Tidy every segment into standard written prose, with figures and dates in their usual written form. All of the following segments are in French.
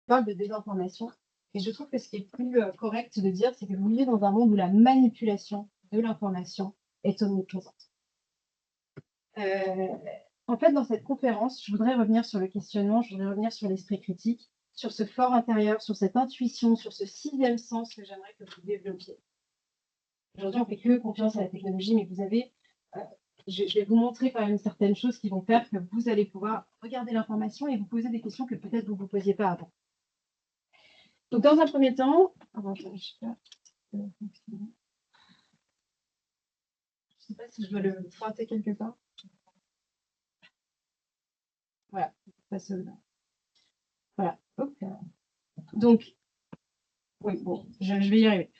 parle de désinformation et je trouve que ce qui est plus, correct de dire, c'est que vous vivez dans un monde où la manipulation de l'information est omniprésente. Heu, en fait, dans cette conférence, je voudrais revenir sur le questionnement, je voudrais revenir sur l'esprit critique, sur ce fort intérieur, sur cette intuition, sur ce sixième sens que j'aimerais que vous développiez. Aujourd'hui, on fait que confiance à la technologie, mais vous avez, heu, je vais vous montrer quand même certaines choses qui vont faire que vous allez pouvoir regarder l'information et vous poser des questions que peut-être vous ne vous posiez pas avant. Donc dans un premier temps, alors attends, je sais pas, je sais pas si je dois le pointer quelque part. Voilà, passe là. Voilà, hop. Donc oui, bon, je vais y arriver.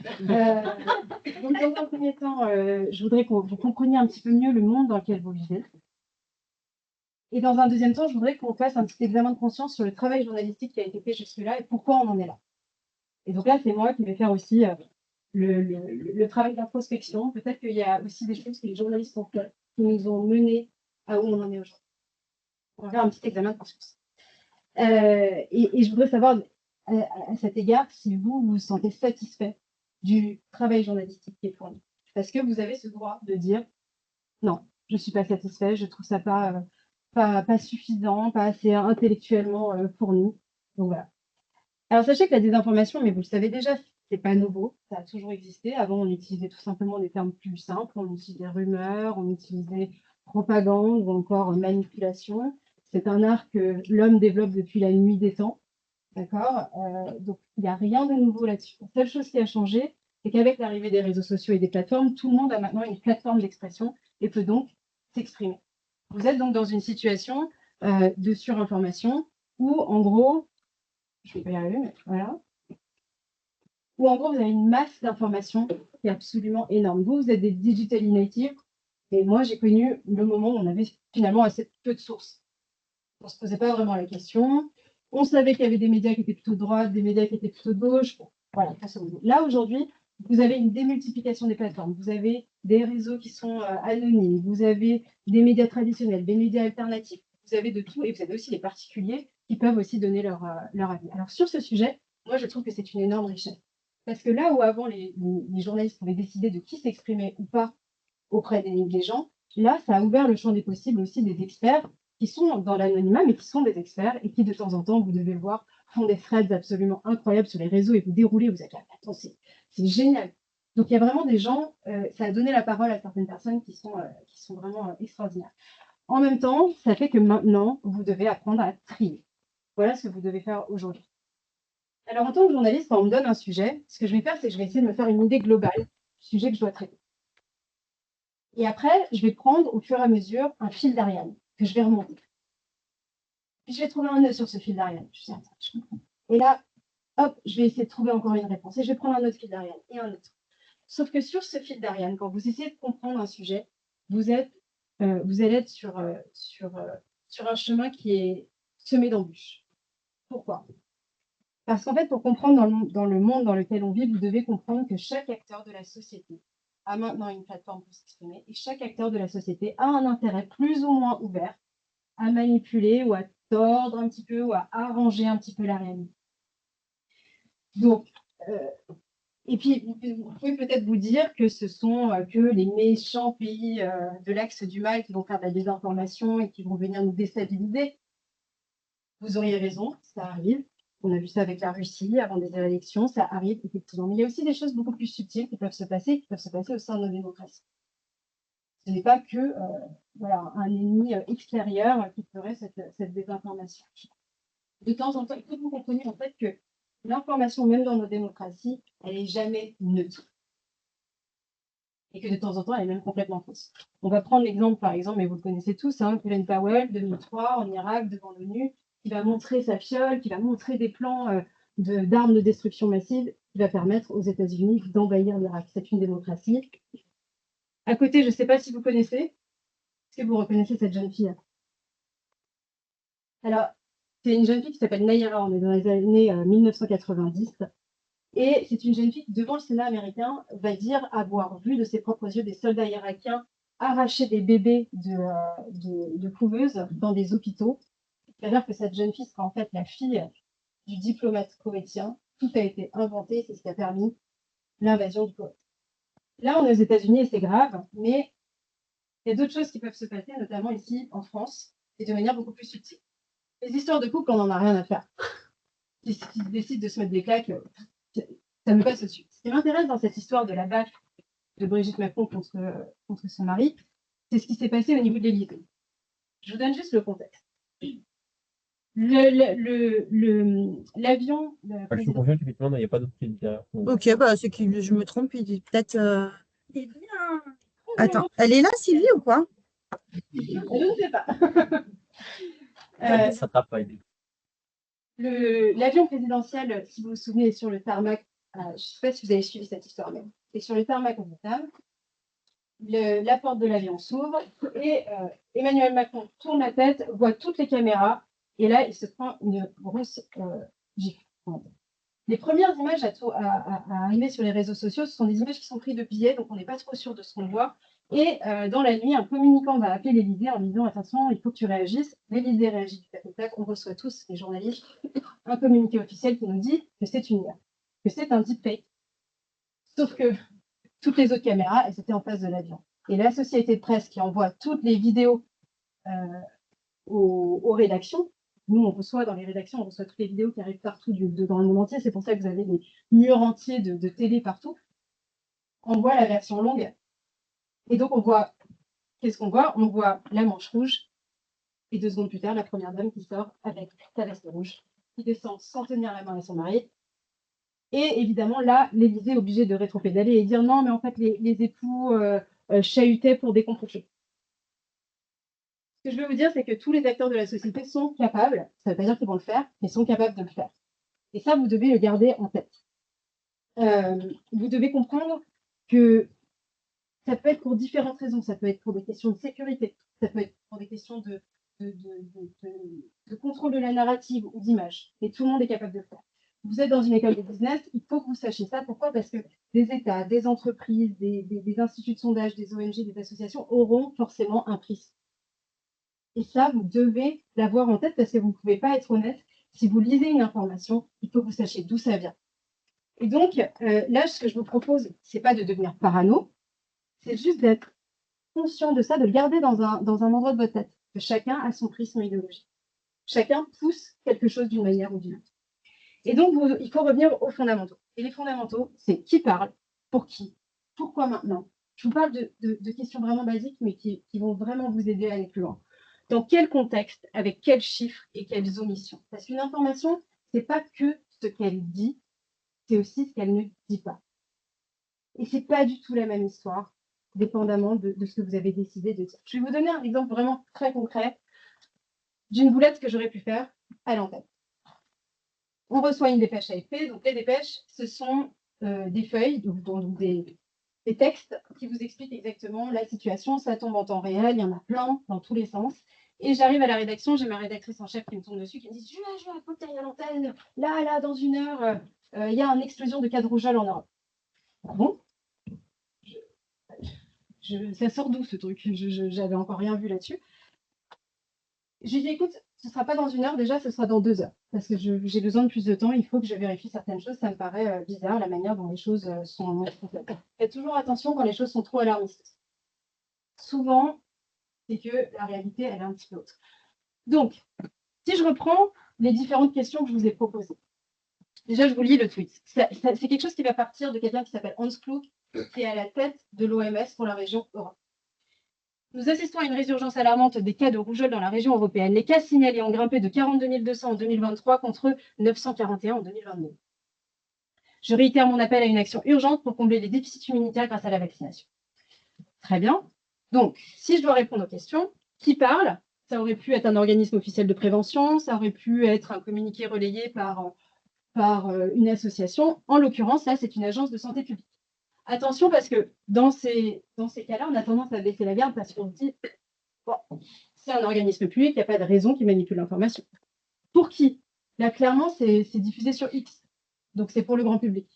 Donc dans un premier temps, je voudrais que vous compreniez un petit peu mieux le monde dans lequel vous vivez. Et dans un deuxième temps, je voudrais qu'on fasse un petit examen de conscience sur le travail journalistique qui a été fait jusque-là et pourquoi on en est là. Et donc là, c'est moi qui vais faire aussi le travail d'introspection. Peut-être qu'il y a aussi des choses que les journalistes ont fait, qui nous ont menés à où on en est aujourd'hui. On va faire un petit examen de conscience. Et je voudrais savoir, à cet égard, si vous vous sentez satisfait du travail journalistique qui est fourni. Parce que vous avez ce droit de dire non, je ne suis pas satisfait, je trouve ça pas suffisant, pas assez intellectuellement fourni. Donc voilà. Alors sachez que la désinformation, mais vous le savez déjà, c'est pas nouveau, ça a toujours existé. Avant, on utilisait tout simplement des termes plus simples, on utilisait rumeurs, on utilisait propagande ou encore manipulation. C'est un art que l'homme développe depuis la nuit des temps, d'accord? Donc il n'y a rien de nouveau là-dessus. La seule chose qui a changé, c'est qu'avec l'arrivée des réseaux sociaux et des plateformes, tout le monde a maintenant une plateforme d'expression et peut donc s'exprimer. Vous êtes donc dans une situation de surinformation où, en gros, je vais pas y arriver, mais voilà. Où en gros, vous avez une masse d'informations qui est absolument énorme. Vous êtes des digital natives, et moi, j'ai connu le moment où on avait finalement assez peu de sources. On ne se posait pas vraiment la question. On savait qu'il y avait des médias qui étaient plutôt de droite, des médias qui étaient plutôt de gauche. Bon, voilà, là, aujourd'hui, vous avez une démultiplication des plateformes. Vous avez des réseaux qui sont anonymes. Vous avez des médias traditionnels, des médias alternatifs. Vous avez de tout. Et vous avez aussi les particuliers qui peuvent aussi donner leur avis. Alors, sur ce sujet, moi, je trouve que c'est une énorme richesse. Parce que là où avant, les journalistes pouvaient décider de qui s'exprimait ou pas auprès des gens, là, ça a ouvert le champ des possibles aussi des experts qui sont dans l'anonymat, mais qui sont des experts et qui, de temps en temps, vous devez le voir, font des threads absolument incroyables sur les réseaux et vous déroulez, vous êtes là, attends, c'est génial. Donc, il y a vraiment des gens, ça a donné la parole à certaines personnes qui sont vraiment extraordinaires. En même temps, ça fait que maintenant, vous devez apprendre à trier. Voilà ce que vous devez faire aujourd'hui. Alors, en tant que journaliste, quand on me donne un sujet, ce que je vais faire, c'est que je vais essayer de me faire une idée globale du sujet que je dois traiter. Et après, je vais prendre au fur et à mesure un fil d'Ariane que je vais remonter. Puis je vais trouver un nœud sur ce fil d'Ariane. Je dis, attends, je comprends. Et là, hop, je vais essayer de trouver encore une réponse. Et je vais prendre un autre fil d'Ariane et un autre. Sauf que sur ce fil d'Ariane, quand vous essayez de comprendre un sujet, vous allez être sur un chemin qui est semé d'embûches. Pourquoi? Parce qu'en fait, pour comprendre dans le monde dans lequel on vit, vous devez comprendre que chaque acteur de la société a maintenant une plateforme pour s'exprimer et chaque acteur de la société a un intérêt plus ou moins ouvert à manipuler ou à tordre un petit peu ou à arranger un petit peu la réalité. Donc, et puis, vous pouvez peut-être vous dire que ce sont que les méchants pays de l'axe du mal qui vont faire de la désinformation et qui vont venir nous déstabiliser. Vous auriez raison, ça arrive. On a vu ça avec la Russie avant des élections, ça arrive effectivement. Mais il y a aussi des choses beaucoup plus subtiles qui peuvent se passer, qui peuvent se passer au sein de nos démocraties. Ce n'est pas que voilà, un ennemi extérieur qui ferait cette désinformation. De temps en temps, il faut que vous compreniez en fait que l'information, même dans nos démocraties, elle n'est jamais neutre. Et que de temps en temps, elle est même complètement fausse. On va prendre l'exemple, par exemple, mais vous le connaissez tous, hein, Colin Powell, 2003, en Irak, devant l'ONU, qui va montrer sa fiole, qui va montrer des plans d'armes de destruction massive, qui va permettre aux États-Unis d'envahir l'Irak. C'est une démocratie. À côté, je ne sais pas si vous connaissez, est-ce que vous reconnaissez cette jeune fille? Alors, c'est une jeune fille qui s'appelle Nayara, on est dans les années 1990. Et c'est une jeune fille qui, devant le Sénat américain, va dire avoir vu de ses propres yeux des soldats irakiens arracher des bébés de couveuses dans des hôpitaux. C'est-à-dire que cette jeune fille sera en fait la fille du diplomate koweïtien. Tout a été inventé, c'est ce qui a permis l'invasion du Koweït. Là, on est aux États-Unis et c'est grave, mais il y a d'autres choses qui peuvent se passer, notamment ici en France, et de manière beaucoup plus subtile. Les histoires de couple, on n'en a rien à faire. Qui décident de se mettre des claques, ça me passe au-dessus. Ce qui m'intéresse dans cette histoire de la baffe de Brigitte Macron contre son mari, c'est ce qui s'est passé au niveau de l'Élysée. Je vous donne juste le contexte. L'avion. Je te confirme qu'effectivement, il n'y a pas d'autre qui est derrière. Ok, bah c'est que je me trompe, il dit peut-être. Eh bien. Attends, elle est là, Sylvie, ou quoi? Je ne sais pas. Ça tape pas aider. L'avion présidentiel, si vous vous souvenez, est sur le tarmac. Je ne sais pas si vous avez suivi cette histoire même. C'est sur le tarmac en Bretagne. La porte de l'avion s'ouvre et Emmanuel Macron tourne la tête, voit toutes les caméras et là, il se prend une grosse gifle. Les premières images à arriver sur les réseaux sociaux, ce sont des images qui sont prises de billets, donc on n'est pas trop sûr de ce qu'on voit. Et dans la nuit, un communicant va appeler l'Élysée en disant attention, il faut que tu réagisses. L'Élysée réagit du tac au tac. On reçoit tous, les journalistes, un communiqué officiel qui nous dit que c'est une IA, que c'est un deepfake. Sauf que toutes les autres caméras, elles étaient en face de l'avion. Et la société de presse qui envoie toutes les vidéos aux rédactions, nous, on reçoit dans les rédactions, on reçoit toutes les vidéos qui arrivent partout dans le monde entier. C'est pour ça que vous avez des murs entiers de télé partout. On voit la version longue. Et donc, on voit, qu'est-ce qu'on voit? On voit la manche rouge. Et 2 secondes plus tard, la première dame qui sort avec sa veste rouge, qui descend sans tenir la main à son mari. Et évidemment, là, l'Élysée est obligé de rétropédaler et dire non, mais en fait, les époux chahutaient pour des contre-jeux. Ce que je veux vous dire, c'est que tous les acteurs de la société sont capables, ça ne veut pas dire qu'ils vont le faire, mais sont capables de le faire. Et ça, vous devez le garder en tête. Vous devez comprendre que ça peut être pour différentes raisons. Ça peut être pour des questions de sécurité, ça peut être pour des questions de contrôle de la narrative ou d'image. Et tout le monde est capable de le faire. Vous êtes dans une école de business, il faut que vous sachiez ça. Pourquoi? Parce que des États, des entreprises, des instituts de sondage, des ONG, des associations auront forcément un prix. Et ça, vous devez l'avoir en tête parce que vous ne pouvez pas être honnête. Si vous lisez une information, il faut que vous sachiez d'où ça vient. Et donc, là, ce que je vous propose, ce n'est pas de devenir parano, c'est juste d'être conscient de ça, de le garder dans un endroit de votre tête. Que chacun a son prisme idéologique. Chacun pousse quelque chose d'une manière ou d'une autre. Et donc, il faut revenir aux fondamentaux. Et les fondamentaux, c'est qui parle, pour qui, pourquoi maintenant. Je vous parle de questions vraiment basiques, mais qui vont vraiment vous aider à aller plus loin. Dans quel contexte, avec quels chiffres et quelles omissions? Parce qu'une information, ce n'est pas que ce qu'elle dit, c'est aussi ce qu'elle ne dit pas. Et ce n'est pas du tout la même histoire, dépendamment de ce que vous avez décidé de dire. Je vais vous donner un exemple vraiment très concret d'une boulette que j'aurais pu faire à l'antenne. On reçoit une dépêche AFP. Donc, les dépêches, ce sont des feuilles, donc des textes qui vous expliquent exactement la situation. Ça tombe en temps réel, il y en a plein dans tous les sens. Et j'arrive à la rédaction, j'ai ma rédactrice en chef qui me tombe dessus, qui me dit Julia, faut que tu ailles à l'antenne. Là, dans 1 heure, il y a une explosion de cas de rougeole en Europe. Ah bon? Ça sort d'où ce truc? J'avais encore rien vu là-dessus. J'ai dit écoute, ce ne sera pas dans 1 heure, déjà, ce sera dans 2 heures. Parce que j'ai besoin de plus de temps, il faut que je vérifie certaines choses. Ça me paraît bizarre, la manière dont les choses sont faites. Faites toujours attention quand les choses sont trop alarmistes. Souvent, c'est que la réalité, elle est un petit peu autre. Donc, si je reprends les différentes questions que je vous ai proposées. Déjà, je vous lis le tweet. C'est quelque chose qui va partir de quelqu'un qui s'appelle Hans Klug, qui est à la tête de l'OMS pour la région Europe. Nous assistons à une résurgence alarmante des cas de rougeole dans la région européenne. Les cas signalés ont grimpé de 42 200 en 2023 contre 941 en 2022. Je réitère mon appel à une action urgente pour combler les déficits immunitaires grâce à la vaccination. Très bien. Donc, si je dois répondre aux questions, qui parle? Ça aurait pu être un organisme officiel de prévention, ça aurait pu être un communiqué relayé par une association. En l'occurrence, là, c'est une agence de santé publique. Attention, parce que dans ces cas-là, on a tendance à baisser la garde parce qu'on se dit, bon, c'est un organisme public, il n'y a pas de raison qu'il manipule l'information. Pour qui? Là, clairement, c'est diffusé sur X. Donc, c'est pour le grand public.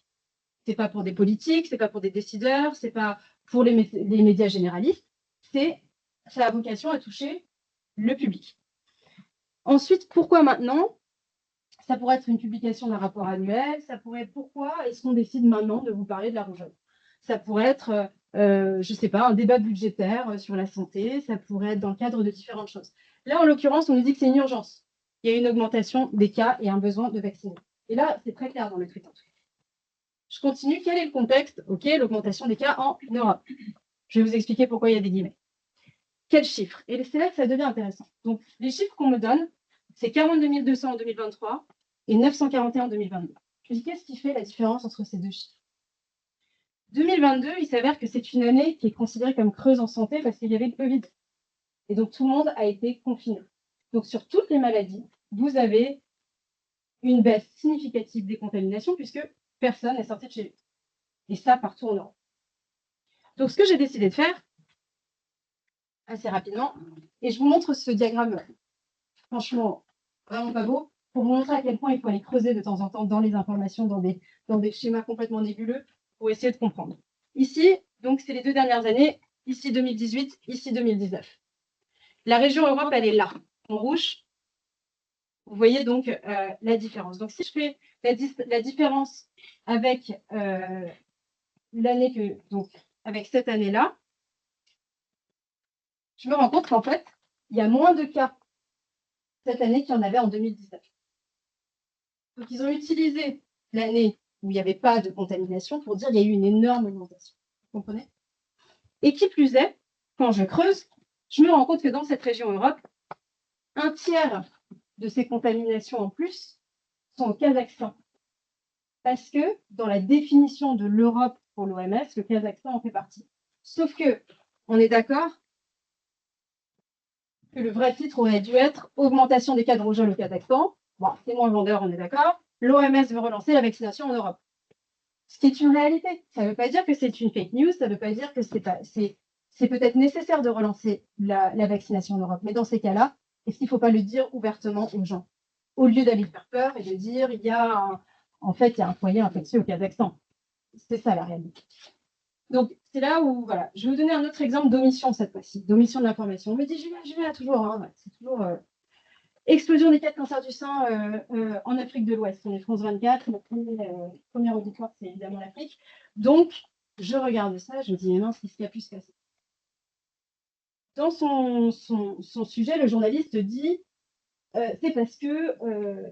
Ce n'est pas pour des politiques, ce n'est pas pour des décideurs, ce n'est pas pour les médias généralistes. Ça a vocation à toucher le public. Ensuite, pourquoi maintenant? ça pourrait être une publication d'un rapport annuel, ça pourrait être pourquoi est-ce qu'on décide maintenant de vous parler de la rougeole? Ça pourrait être, je ne sais pas, un débat budgétaire sur la santé, ça pourrait être dans le cadre de différentes choses. Là, en l'occurrence, on nous dit que c'est une urgence. Il y a une augmentation des cas et un besoin de vacciner. Et là, c'est très clair dans le tweet. En tout cas. Je continue. Quel est le contexte? OK, l'augmentation des cas en Europe. Je vais vous expliquer pourquoi il y a des guillemets. Quels chiffres? Et c'est là que ça devient intéressant. Donc, les chiffres qu'on me donne, c'est 42 200 en 2023 et 941 en 2022. Je me dis, qu'est-ce qui fait la différence entre ces deux chiffres? 2022, il s'avère que c'est une année qui est considérée comme creuse en santé parce qu'il y avait le Covid. Et donc, tout le monde a été confiné. Donc, sur toutes les maladies, vous avez une baisse significative des contaminations puisque personne n'est sorti de chez lui. Et ça, partout en Europe. Donc, ce que j'ai décidé de faire, assez rapidement, et je vous montre ce diagramme, franchement, vraiment pas beau, pour vous montrer à quel point il faut aller creuser de temps en temps dans les informations, dans des schémas complètement nébuleux, pour essayer de comprendre. Ici, donc, c'est les 2 dernières années, ici 2018, ici 2019. La région Europe, elle est là, en rouge. Vous voyez donc la différence. Donc, si je fais la différence avec avec cette année-là, je me rends compte qu'en fait, il y a moins de cas cette année qu'il y en avait en 2019. Donc, ils ont utilisé l'année où il n'y avait pas de contamination pour dire qu'il y a eu une énorme augmentation. Vous comprenez? Et qui plus est, quand je creuse, je me rends compte que dans cette région Europe, un tiers de ces contaminations en plus sont au Kazakhstan. Parce que dans la définition de l'Europe pour l'OMS, le Kazakhstan en fait partie. Sauf que, on est d'accord que le vrai titre aurait dû être augmentation des cas de rougeole au Kazakhstan. Bon, c'est moins vendeur, on est d'accord. L'OMS veut relancer la vaccination en Europe. Ce qui est une réalité. Ça ne veut pas dire que c'est une fake news, ça ne veut pas dire que c'est peut-être nécessaire de relancer la vaccination en Europe. Mais dans ces cas-là, est-ce qu'il ne faut pas le dire ouvertement aux gens? Au lieu d'aller faire peur et de dire il y a un foyer infectieux au Kazakhstan. C'est ça la réalité. Donc, c'est là où, voilà, je vais vous donner un autre exemple d'omission cette fois-ci, d'omission de l'information. On me dit, Julia, toujours, hein, c'est toujours explosion des cas de cancer du sein en Afrique de l'Ouest. On est France 24, le premier auditoire, c'est évidemment l'Afrique. Donc, je regarde ça, je me dis, mais mince, qu'est-ce qui a pu se passer? Dans son sujet, le journaliste dit, c'est parce que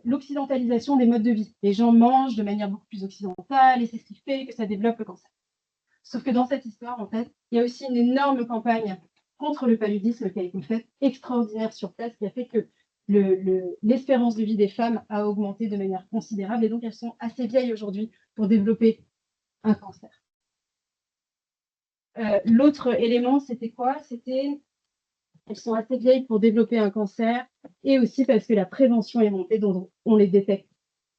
l'occidentalisation des modes de vie. Les gens mangent de manière beaucoup plus occidentale et c'est ce qui fait que ça développe le cancer. Sauf que dans cette histoire, en fait, il y a aussi une énorme campagne contre le paludisme qui a été faite, extraordinaire sur place, qui a fait que l'espérance de vie des femmes a augmenté de manière considérable et donc elles sont assez vieilles aujourd'hui pour développer un cancer. L'autre élément, c'était quoi? C'était elles sont assez vieilles pour développer un cancer et aussi parce que la prévention est montée, donc on les détecte.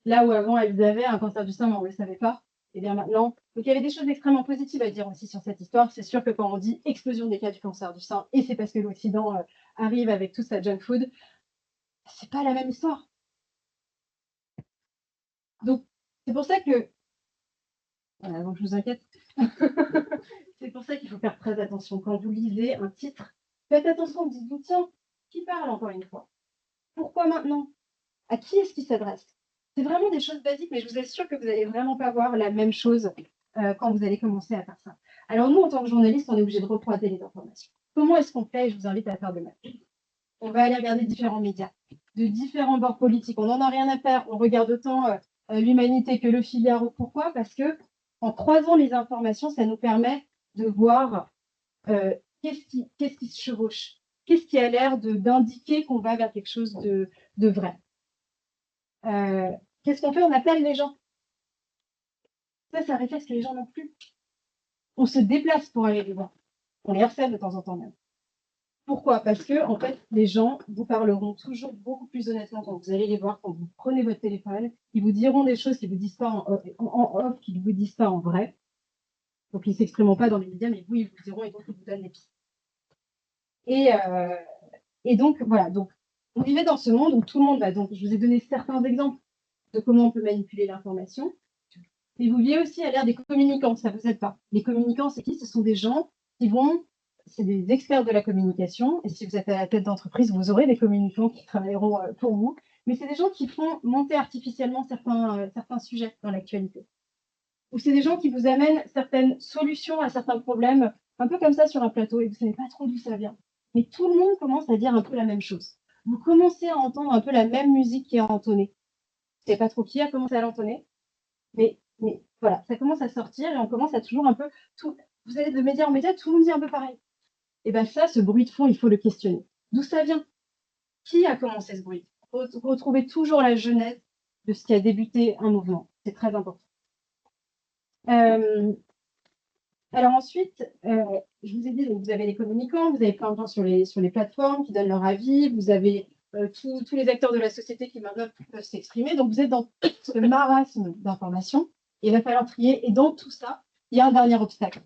Là où avant elles avaient un cancer du sein, mais on ne le savait pas, et bien maintenant. Donc il y avait des choses extrêmement positives à dire aussi sur cette histoire. C'est sûr que quand on dit explosion des cas du cancer du sein, et c'est parce que l'Occident arrive avec tout sa junk food, c'est pas la même histoire. Donc c'est pour ça que, voilà, donc je vous inquiète, c'est pour ça qu'il faut faire très attention quand vous lisez un titre. Faites attention, dites-vous tiens, qui parle encore une fois? Pourquoi maintenant? À qui est-ce qu'il s'adresse? C'est vraiment des choses basiques, mais je vous assure que vous n'allez vraiment pas voir la même chose quand vous allez commencer à faire ça. Alors nous, en tant que journaliste, on est obligé de recroiser les informations. Comment est-ce qu'on fait? Je vous invite à faire de même. On va aller regarder différents médias, de différents bords politiques. On n'en a rien à faire. On regarde autant l'Humanité que le Figaro. Pourquoi? Parce que en croisant les informations, ça nous permet de voir qu'est-ce qui se chevauche, qu'est-ce qui a l'air d'indiquer qu'on va vers quelque chose de vrai. Qu'est-ce qu'on fait? On appelle les gens. Ça, c'est un réflexe que les gens n'ont plus. On se déplace pour aller les voir. On les harcèle de temps en temps même. Pourquoi? Parce que, en fait, les gens vous parleront toujours beaucoup plus honnêtement quand vous allez les voir, quand vous prenez votre téléphone. Ils vous diront des choses qu'ils ne vous disent pas en off, qu'ils ne vous disent pas en vrai. Donc, ils ne s'exprimeront pas dans les médias, mais vous, ils vous diront et donc ils vous donnent des pistes. Et donc, voilà. Donc, on vivait dans ce monde où tout le monde va. Donc, je vous ai donné certains exemples de comment on peut manipuler l'information. Et vous vivez aussi à l'ère des communicants, ça ne vous aide pas. Les communicants, c'est qui? Ce sont des gens qui c'est des experts de la communication. Et si vous êtes à la tête d'entreprise, vous aurez des communicants qui travailleront pour vous. mais c'est des gens qui font monter artificiellement certains sujets dans l'actualité. Ou c'est des gens qui vous amènent certaines solutions à certains problèmes, un peu comme ça sur un plateau, et vous ne savez pas trop d'où ça vient. Mais tout le monde commence à dire un peu la même chose. Vous commencez à entendre un peu la même musique qui est entonnée. Je ne sais pas trop qui a commencé à l'entonner, mais voilà, ça commence à sortir et on commence à toujours un peu tout. Vous allez de média en média, tout le monde dit un peu pareil. Et bien ça, ce bruit de fond, il faut le questionner. D'où ça vient? Qui a commencé ce bruit? Il faut retrouver toujours la genèse de ce qui a débuté un mouvement. C'est très important. Alors ensuite, je vous ai dit, donc vous avez les communicants, vous avez plein de gens sur les plateformes qui donnent leur avis, vous avez tous les acteurs de la société qui maintenant peuvent s'exprimer. Donc vous êtes dans ce marasme d'informations et il va falloir trier. Et dans tout ça, il y a un dernier obstacle.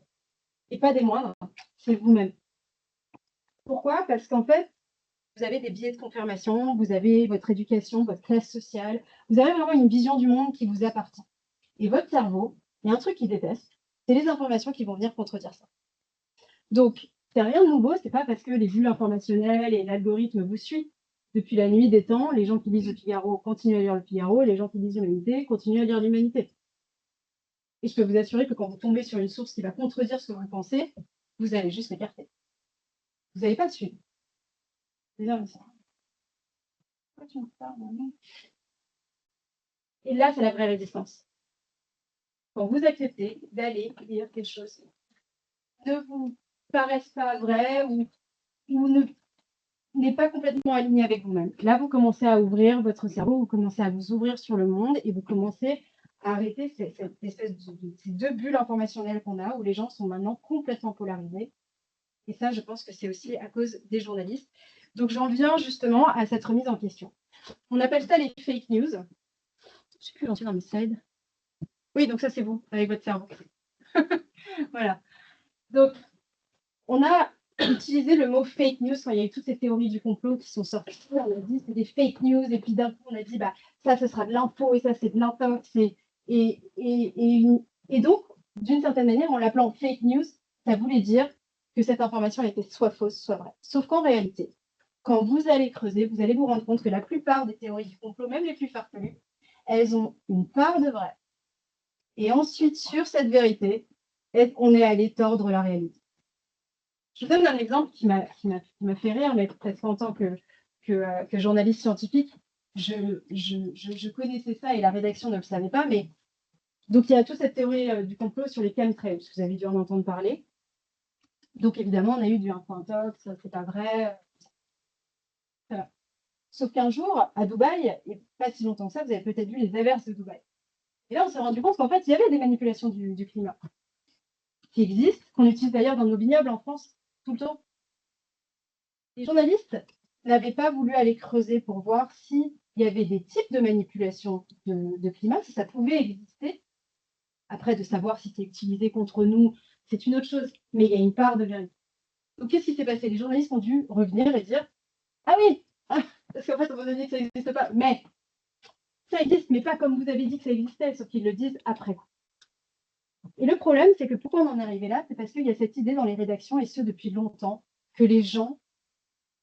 Et pas des moindres, c'est vous-même. Pourquoi? Parce qu'en fait, vous avez des biais de confirmation, vous avez votre éducation, votre classe sociale, vous avez vraiment une vision du monde qui vous appartient. Et votre cerveau, il y a un truc qu'il déteste, c'est les informations qui vont venir contredire ça. Donc, c'est rien de nouveau, c'est pas parce que les bulles informationnelles et l'algorithme vous suivent. Depuis la nuit des temps, les gens qui lisent le Figaro continuent à lire le Figaro, et les gens qui lisent l'Humanité continuent à lire l'Humanité. Et je peux vous assurer que quand vous tombez sur une source qui va contredire ce que vous pensez, vous allez juste l'écarter. Vous n'allez pas le suivre. Et là, c'est la vraie résistance. Quand vous acceptez d'aller lire quelque chose qui ne vous paraisse pas vrai ou n'est pas complètement aligné avec vous-même. Là, vous commencez à ouvrir votre cerveau, vous commencez à vous ouvrir sur le monde et vous commencez à arrêter cette espèce ces deux bulles informationnelles qu'on a où les gens sont maintenant complètement polarisés. Et ça, je pense que c'est aussi à cause des journalistes. Donc, j'en viens justement à cette remise en question. On appelle ça les fake news. Je ne sais plus lancer dans mes slides. Oui, donc ça, c'est vous, avec votre cerveau. Voilà. Donc, on a utilisé le mot fake news quand il y a eu toutes ces théories du complot qui sont sorties. On a dit c'est des fake news, et puis d'un coup, on a dit bah, ça, ce sera de l'info, et ça, c'est de l'info. Et donc, d'une certaine manière, en l'appelant fake news, ça voulait dire que cette information était soit fausse, soit vraie. Sauf qu'en réalité, quand vous allez creuser, vous allez vous rendre compte que la plupart des théories du complot, même les plus farfelues, elles ont une part de vrai. Et ensuite, sur cette vérité, on est allé tordre la réalité. Je vous donne un exemple qui m'a fait rire, mais parce qu'en tant que journaliste scientifique, je connaissais ça et la rédaction ne le savait pas. Mais donc, il y a toute cette théorie du complot sur les chemtrails, vous avez dû en entendre parler. Donc, évidemment, on a eu du 1.tox, c'est pas vrai. Voilà. Sauf qu'un jour, à Dubaï, et pas si longtemps que ça, vous avez peut-être vu les averses de Dubaï. Et là, on s'est rendu compte qu'en fait, il y avait des manipulations du climat qui existent, qu'on utilise d'ailleurs dans nos vignobles en France tout le temps. Les journalistes n'avaient pas voulu aller creuser pour voir s'il y avait des types de manipulation de climat, si ça pouvait exister. Après, de savoir si c'est utilisé contre nous, c'est une autre chose, mais il y a une part de vérité. Donc, qu'est-ce qui s'est passé? Les journalistes ont dû revenir et dire ah oui, parce qu'en fait, on vous a dit que ça n'existe pas, mais ça existe, mais pas comme vous avez dit que ça existait, sauf qu'ils le disent après coup. Et le problème, c'est que pourquoi on en est arrivé là? C'est parce qu'il y a cette idée dans les rédactions, et ce depuis longtemps, que les gens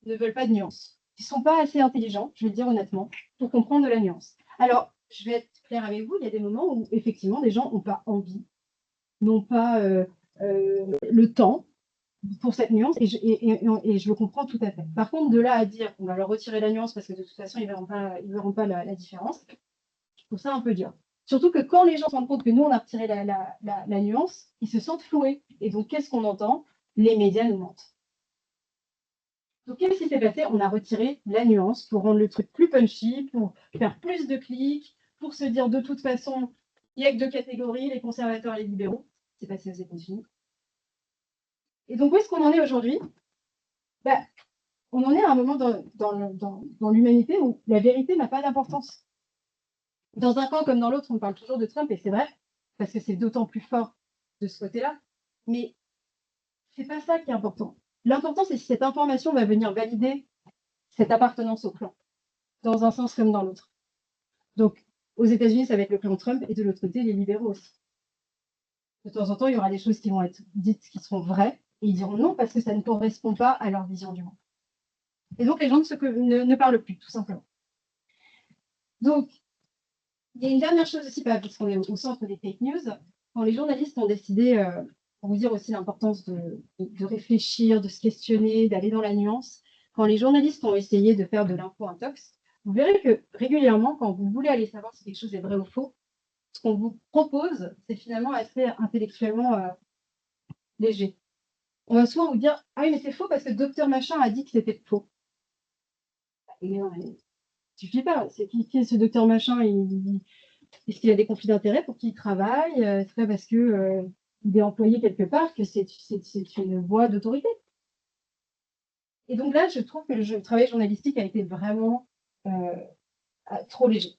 ne veulent pas de nuances. Ils ne sont pas assez intelligents, je vais le dire honnêtement, pour comprendre de la nuance. Alors, je vais être claire avec vous, il y a des moments où effectivement des gens n'ont pas envie, n'ont pas le temps pour cette nuance, et je le comprends tout à fait. Par contre, de là à dire qu'on va leur retirer la nuance parce que de toute façon, ils ne verront pas la différence, je trouve ça un peu dur. Surtout que quand les gens se rendent compte que nous, on a retiré la nuance, ils se sentent floués. Et donc, qu'est-ce qu'on entend? Les médias nous mentent. Donc, qu'est-ce qui s'est passé? On a retiré la nuance pour rendre le truc plus punchy, pour faire plus de clics, pour se dire de toute façon, il n'y a que deux catégories, les conservateurs et les libéraux. C'est passé aux États-Unis. Et donc, où est-ce qu'on en est aujourd'hui? Bah, on en est à un moment dans l'humanité où la vérité n'a pas d'importance. Dans un camp comme dans l'autre, on parle toujours de Trump, et c'est vrai, parce que c'est d'autant plus fort de ce côté-là. Mais c'est pas ça qui est important. L'important, c'est si cette information va venir valider cette appartenance au clan, dans un sens comme dans l'autre. Donc, aux États-Unis, ça va être le clan Trump, et de l'autre côté, les libéraux aussi. De temps en temps, il y aura des choses qui vont être dites qui seront vraies, et ils diront non parce que ça ne correspond pas à leur vision du monde. Et donc, les gens ne parlent plus, tout simplement. Donc, il y a une dernière chose aussi, parce qu'on est au centre des fake news, quand les journalistes ont décidé, pour vous dire aussi l'importance de réfléchir, de se questionner, d'aller dans la nuance, quand les journalistes ont essayé de faire de l'info intox, vous verrez que régulièrement, quand vous voulez aller savoir si quelque chose est vrai ou faux, ce qu'on vous propose, c'est finalement assez intellectuellement léger. On va souvent vous dire, ah oui, mais c'est faux parce que docteur machin a dit que c'était faux. Mais non, mais suffit pas. C'est qui est ce docteur machin? Est-ce qu'il a des conflits d'intérêt pour qui il travaille? C'est pas parce que il est employé quelque part que c'est une voie d'autorité. Et donc là, je trouve que le travail journalistique a été vraiment trop léger.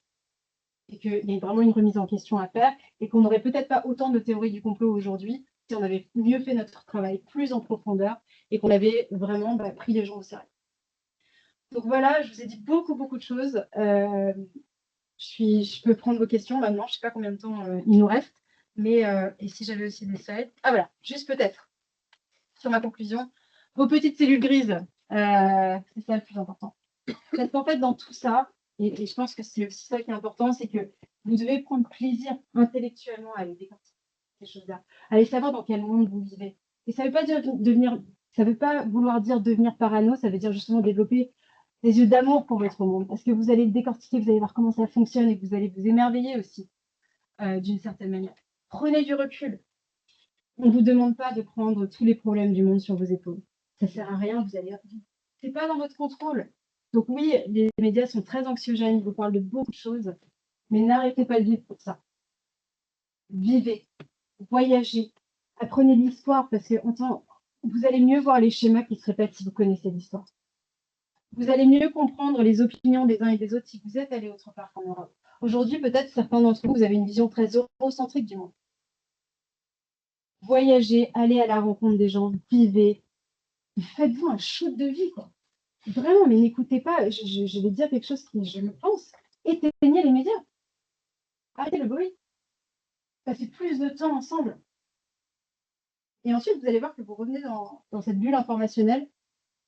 Et qu'il y a vraiment une remise en question à faire et qu'on n'aurait peut-être pas autant de théories du complot aujourd'hui si on avait mieux fait notre travail plus en profondeur et qu'on avait vraiment pris les gens au sérieux. Donc voilà, je vous ai dit beaucoup de choses. Je peux prendre vos questions maintenant. Je ne sais pas combien de temps il nous reste. Mais et si j'avais aussi des slides. Ah voilà, juste peut-être sur ma conclusion. Vos petites cellules grises, c'est ça le plus important. Parce qu'en fait, dans tout ça, et je pense que c'est aussi ça qui est important, c'est que vous devez prendre plaisir intellectuellement à les décortiquer, ces choses-là. À aller savoir dans quel monde vous vivez. Et ça ne veut pas dire devenir, ça veut pas vouloir dire devenir parano, ça veut dire justement développer des yeux d'amour pour votre monde. Parce que vous allez le décortiquer, vous allez voir comment ça fonctionne et vous allez vous émerveiller aussi, d'une certaine manière. Prenez du recul. On ne vous demande pas de prendre tous les problèmes du monde sur vos épaules. Ça ne sert à rien, c'est pas dans votre contrôle. Donc oui, les médias sont très anxiogènes, ils vous parlent de beaucoup de choses, mais n'arrêtez pas de vivre pour ça. Vivez, voyagez, apprenez l'histoire, parce que vous allez mieux voir les schémas qui se répètent si vous connaissez l'histoire. Vous allez mieux comprendre les opinions des uns et des autres si vous êtes allé autre part qu'en Europe. Aujourd'hui, peut-être certains d'entre vous avez une vision très eurocentrique du monde. Voyagez, allez à la rencontre des gens, vivez, faites-vous un shoot de vie, quoi. Vraiment, mais n'écoutez pas, je vais dire quelque chose qui, je le pense, éteignez les médias, arrêtez le bruit, passez plus de temps ensemble. Et ensuite, vous allez voir que vous revenez dans cette bulle informationnelle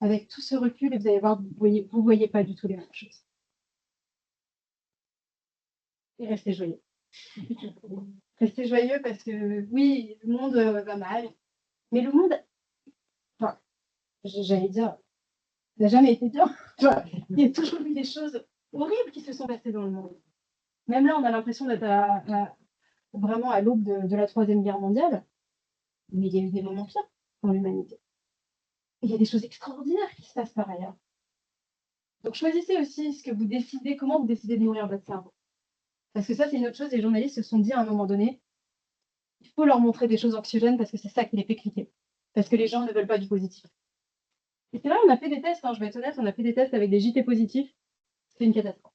avec tout ce recul et vous allez voir, vous voyez pas du tout les mêmes choses. Et restez joyeux. Restez joyeux parce que oui, le monde va mal, mais le monde, enfin, j'allais dire, n'a jamais été bien. Il y a toujours eu des choses horribles qui se sont passées dans le monde. Même là, on a l'impression d'être vraiment à l'aube de la Troisième Guerre mondiale, mais il y a eu des moments pires dans l'humanité. Il y a des choses extraordinaires qui se passent par ailleurs. Donc choisissez aussi ce que vous décidez, comment vous décidez de nourrir votre cerveau. Parce que ça, c'est une autre chose, les journalistes se sont dit à un moment donné, il faut leur montrer des choses anxiogènes parce que c'est ça qui les fait cliquer. Parce que les gens ne veulent pas du positif. Et c'est vrai, on a fait des tests, je vais être honnête, on a fait des tests avec des JT positifs. C'est une catastrophe.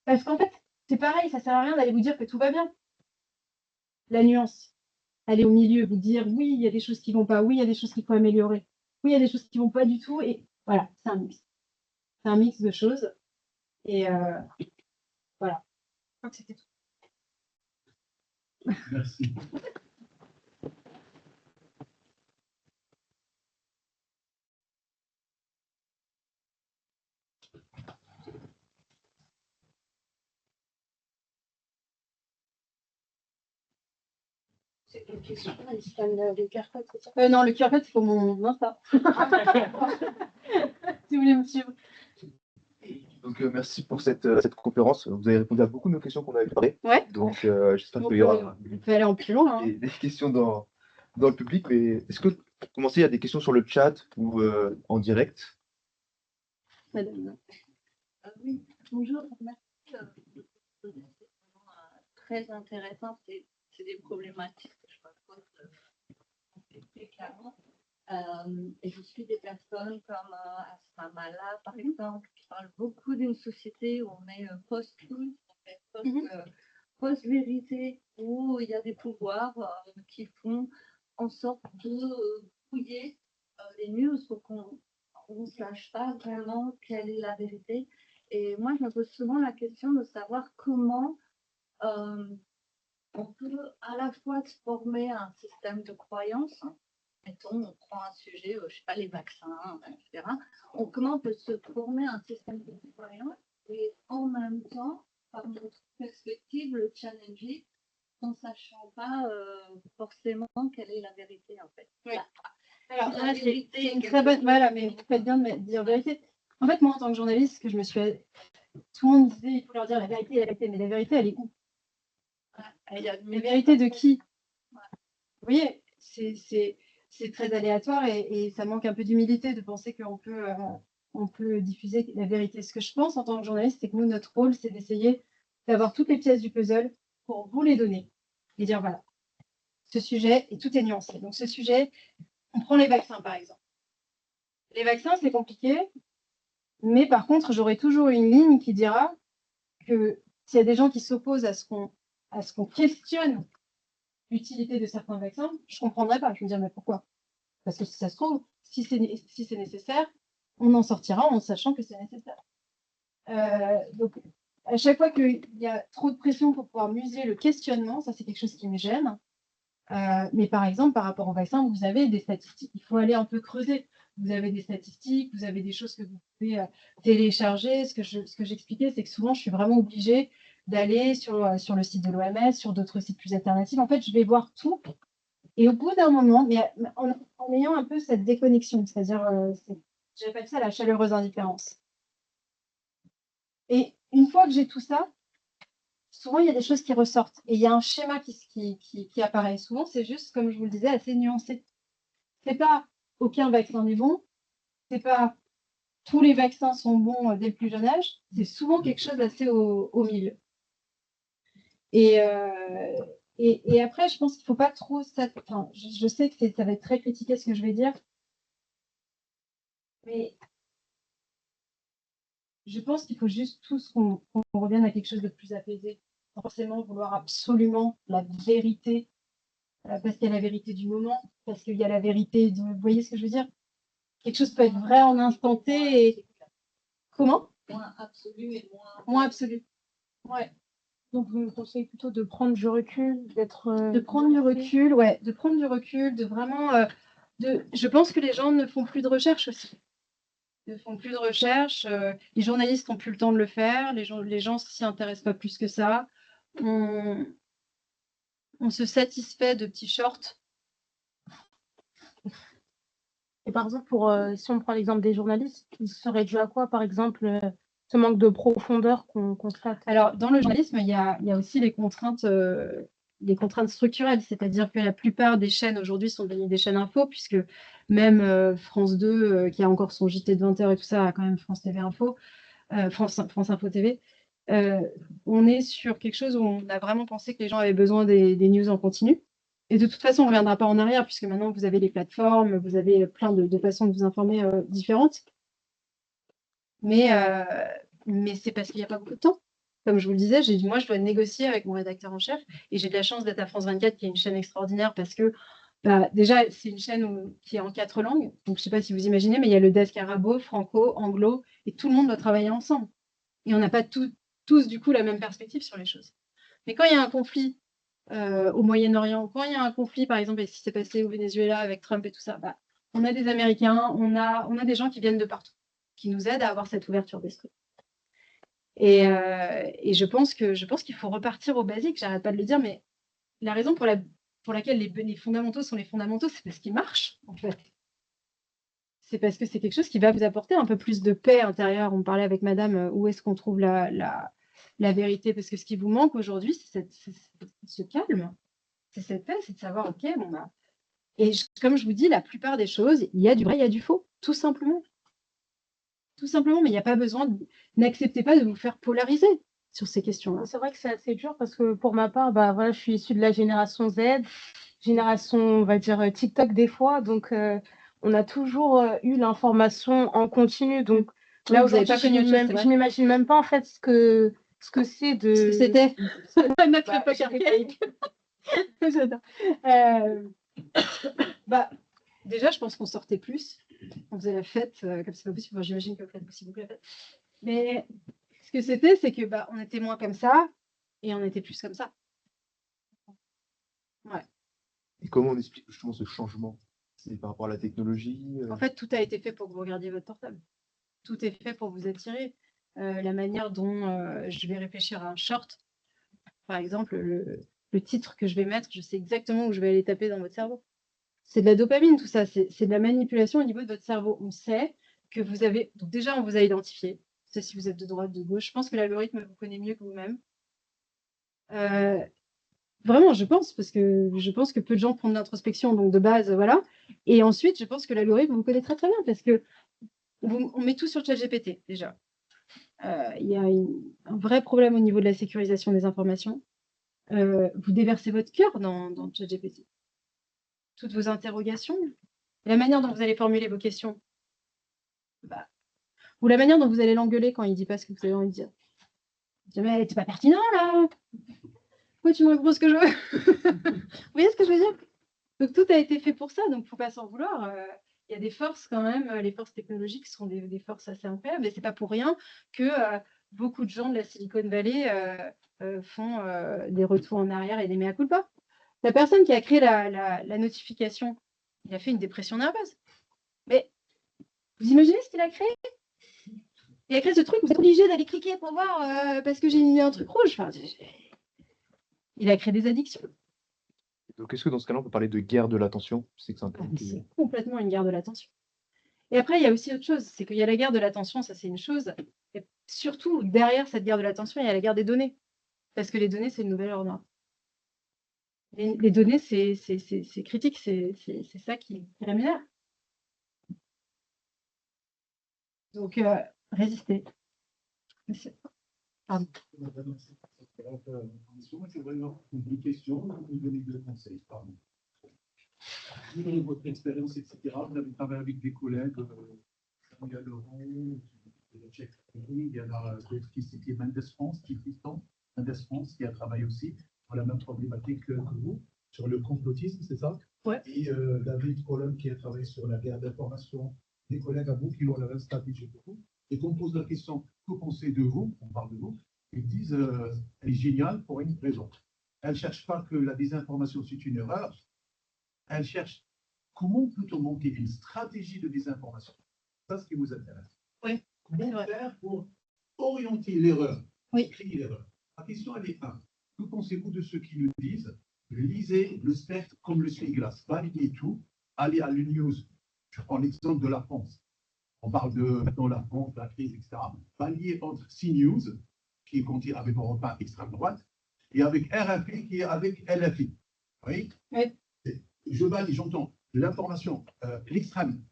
Parce qu'en fait, c'est pareil, ça sert à rien d'aller vous dire que tout va bien. La nuance, aller au milieu, vous dire oui, il y a des choses qui vont pas, oui, il y a des choses qu'il faut améliorer, oui, il y a des choses qui vont pas du tout, et voilà, c'est un mix. C'est un mix de choses, et voilà. Je crois que c'était tout. Merci. C'est une question, il scanne le QR code, c'est ça? Non, le QR code, c'est pour mon Insta. Si vous voulez me suivre. Donc, merci pour cette conférence. Vous avez répondu à beaucoup de nos questions qu'on avait préparées. Ouais. Donc, j'espère qu'il y aura On peut aller en plus loin. Hein. des questions dans le public. Mais est-ce que, pour commencer, il y a des questions sur le chat ou en direct? Madame. Oui, bonjour, merci. C'est vraiment très intéressant. C'est des problématiques que je partage très clairement. Et je suis des personnes comme Asma Mala, par exemple, qui parlent beaucoup d'une société où on est post-truth, post-vérité, où il y a des pouvoirs qui font en sorte de brouiller les news pour qu'on ne sache pas vraiment quelle est la vérité. Et moi, je me pose souvent la question de savoir comment on peut à la fois se former un système de croyance. Mettons, on prend un sujet, je ne sais pas, les vaccins, etc. Comment on peut se former un système de croyance et en même temps par notre perspective, le challenger en sachant pas forcément quelle est la vérité en fait. Oui. La- Alors la là, vérité c'est une est très bonne. Voilà, mais vous faites bien de me dire vérité. En fait, moi, en tant que journaliste, ce que je me suis. Tout le monde disait, il faut leur dire la vérité, mais la vérité, elle est où? il y a La vérité de qui? Ouais. Vous voyez, c'est très aléatoire et ça manque un peu d'humilité de penser on peut diffuser la vérité. Ce que je pense en tant que journaliste, c'est que nous, notre rôle, c'est d'essayer d'avoir toutes les pièces du puzzle pour vous les donner et dire voilà, ce sujet, et tout est nuancé. Donc, ce sujet, on prend les vaccins par exemple. Les vaccins, c'est compliqué, mais par contre, j'aurai toujours une ligne qui dira que s'il y a des gens qui s'opposent à ce qu'on questionne l'utilité de certains vaccins, je ne comprendrais pas. Je me dirais, mais pourquoi? Parce que si ça se trouve, si c'est nécessaire, on en sortira en sachant que c'est nécessaire. Donc, à chaque fois qu'il y a trop de pression pour pouvoir museler le questionnement, ça c'est quelque chose qui me gêne. Mais par exemple, par rapport au vaccin, vous avez des statistiques. Il faut aller un peu creuser. Vous avez des statistiques, vous avez des choses que vous pouvez télécharger. Ce que j'expliquais, c'est que souvent, je suis vraiment obligée d'aller sur le site de l'OMS, sur d'autres sites plus alternatifs. En fait, je vais voir tout. Et au bout d'un moment, mais en ayant un peu cette déconnexion, c'est-à-dire, j'appelle ça la chaleureuse indifférence. Et une fois que j'ai tout ça, souvent, il y a des choses qui ressortent et il y a un schéma qui apparaît. Souvent, c'est juste, comme je vous le disais, assez nuancé. C'est pas aucun vaccin n'est bon, c'est pas tous les vaccins sont bons dès le plus jeune âge, c'est souvent quelque chose d'assez au milieu. Et après, je pense qu'il ne faut pas trop. Enfin, je sais que ça va être très critiqué ce que je vais dire, mais je pense qu'il faut juste tous qu'on revienne à quelque chose de plus apaisé, sans forcément vouloir absolument la vérité. Parce qu'il y a la vérité du moment, parce qu'il y a la vérité de. Vous voyez ce que je veux dire? Quelque chose peut être vrai en instant T et. Comment? moins absolu et moins. Moins absolu. Ouais. Donc, vous me conseillez plutôt de prendre du recul, De prendre du recul, ouais. De prendre du recul, de vraiment. Je pense que les gens ne font plus de recherche aussi. Ne font plus de recherche. Les journalistes n'ont plus le temps de le faire. Les gens s'y intéressent pas plus que ça. On se satisfait de petits shorts. Et par exemple, si on prend l'exemple des journalistes, il serait dû à quoi, par exemple, ce manque de profondeur qu'on constate? Alors, dans le journalisme, il y a aussi les contraintes structurelles, c'est-à-dire que la plupart des chaînes aujourd'hui sont devenues des chaînes info, puisque même France 2, qui a encore son JT de 20h et tout ça, a quand même France TV Info, France Info TV. On est sur quelque chose où on a vraiment pensé que les gens avaient besoin des news en continu. Et de toute façon, on ne reviendra pas en arrière, puisque maintenant, vous avez les plateformes, vous avez plein de façons de vous informer différentes. Mais c'est parce qu'il n'y a pas beaucoup de temps. Comme je vous le disais, moi, je dois négocier avec mon rédacteur en chef et j'ai de la chance d'être à France 24, qui est une chaîne extraordinaire parce que déjà, c'est une chaîne qui est en 4 langues. Donc, je ne sais pas si vous imaginez, mais il y a le desk arabo, franco, anglo et tout le monde doit travailler ensemble. Et on n'a pas tous, du coup, la même perspective sur les choses. Mais quand il y a un conflit au Moyen-Orient, quand il y a un conflit, par exemple, et ce qui s'est passé au Venezuela avec Trump et tout ça, on a des Américains, on a des gens qui viennent de partout, qui nous aident à avoir cette ouverture d'esprit. Et je pense qu'il faut repartir au basique, j'arrête pas de le dire, mais la raison pour laquelle les fondamentaux sont les fondamentaux, c'est parce qu'ils marchent, en fait. C'est parce que c'est quelque chose qui va vous apporter un peu plus de paix intérieure. On parlait avec madame, où est-ce qu'on trouve la vérité? Parce que ce qui vous manque aujourd'hui, c'est ce calme, c'est cette paix, c'est de savoir, ok, bon bah. Et comme je vous dis, la plupart des choses, il y a du vrai, il y a du faux, tout simplement. Tout simplement, mais il n'y a pas besoin n'acceptez pas de vous faire polariser sur ces questions-là. C'est vrai que c'est assez dur parce que pour ma part, voilà, je suis issue de la génération Z, génération, on va dire, TikTok des fois. Donc, on a toujours eu l'information en continu. Donc, là, vous n'avez aujourd'hui, pas connu autre chose, c'est je vrai. m'imagine même pas en fait ce que c'est de. Ce que c'était notre époque archaïque. J'adore. Déjà, je pense qu'on sortait plus. On faisait la fête, comme c'est pas possible. Enfin, j'imagine que vous faites aussi beaucoup la fête. Mais ce que c'était, c'est que on était moins comme ça et on était plus comme ça. Ouais. Et comment on explique justement ce changement? C'est par rapport à la technologie En fait, tout a été fait pour que vous regardiez votre portable. Tout est fait pour vous attirer. la manière dont je vais réfléchir à un short. Par exemple, le titre que je vais mettre, je sais exactement où je vais aller taper dans votre cerveau. C'est de la dopamine, tout ça. C'est de la manipulation au niveau de votre cerveau. On sait que vous avez... Donc déjà, on vous a identifié. C'est si vous êtes de droite, de gauche. Je pense que l'algorithme vous connaît mieux que vous-même. Vraiment, je pense, parce que je pense que peu de gens font de l'introspection, donc de base, voilà. Et ensuite, je pense que l'algorithme vous connaît très très bien, parce que on met tout sur ChatGPT, déjà. Il y a un vrai problème au niveau de la sécurisation des informations. Vous déversez votre cœur dans ChatGPT. Toutes vos interrogations, la manière dont vous allez formuler vos questions, bah, ou la manière dont vous allez l'engueuler quand il ne dit pas ce que vous avez envie de dire. Mais t'es pas pertinent là. Pourquoi tu me réponds ce que je veux? Vous voyez ce que je veux dire? Donc tout a été fait pour ça, donc il ne faut pas s'en vouloir. Il y a des forces quand même, les forces technologiques sont des forces assez incroyables, et c'est pas pour rien que beaucoup de gens de la Silicon Valley font des retours en arrière et des mea culpa. La personne qui a créé la notification, il a fait une dépression nerveuse. Mais vous imaginez ce qu'il a créé? Il a créé ce truc, vous êtes obligé d'aller cliquer pour voir parce que j'ai mis un truc rouge. Enfin, il a créé des addictions. Donc, est-ce que dans ce cas-là, on peut parler de guerre de l'attention? Je sais que c'est un terme qui- C'est complètement une guerre de l'attention. Et après, il y a aussi autre chose, c'est qu'il y a la guerre de l'attention, ça c'est une chose. Et surtout, derrière cette guerre de l'attention, il y a la guerre des données. Parce que les données, c'est le nouvel or noir. Les données, c'est critique, c'est ça qui rémunère. Donc, résister. Pardon. Moi, c'est vraiment une question, vous donnez deux conseils. Pardon. Dans votre expérience, etc., vous avez travaillé avec des collègues, il y a Laurent, il y en a d'autres qui citaient Mendes France, Mendes France, qui a travaillé aussi sur la même problématique que vous, sur le complotisme, c'est ça? Ouais. Et David Colomb, qui a travaillé sur la guerre d'information, des collègues à vous qui ont la même stratégie que vous. Et qu'on pose la question, que pensez de vous? On parle de vous. Ils disent elle est géniale pour une raison. Elle ne cherche pas que la désinformation c'est une erreur. Elle cherche comment peut-on monter une stratégie de désinformation. C'est ça ce qui vous intéresse. Oui. Comment faire pour orienter l'erreur, Oui. créer l'erreur. La question elle est 1. Que pensez-vous de ceux qui nous disent lisez le spectre comme le Spyglass, validez tout, allez à l'E-News. Je prends l'exemple de la France. On parle de dans la France, la crise, etc. Pallier entre CNews, qui est compté avec Europe 1 extrême droite, et avec RFI, qui est avec LFI. Oui. Je valide, j'entends l'information, l'extrême,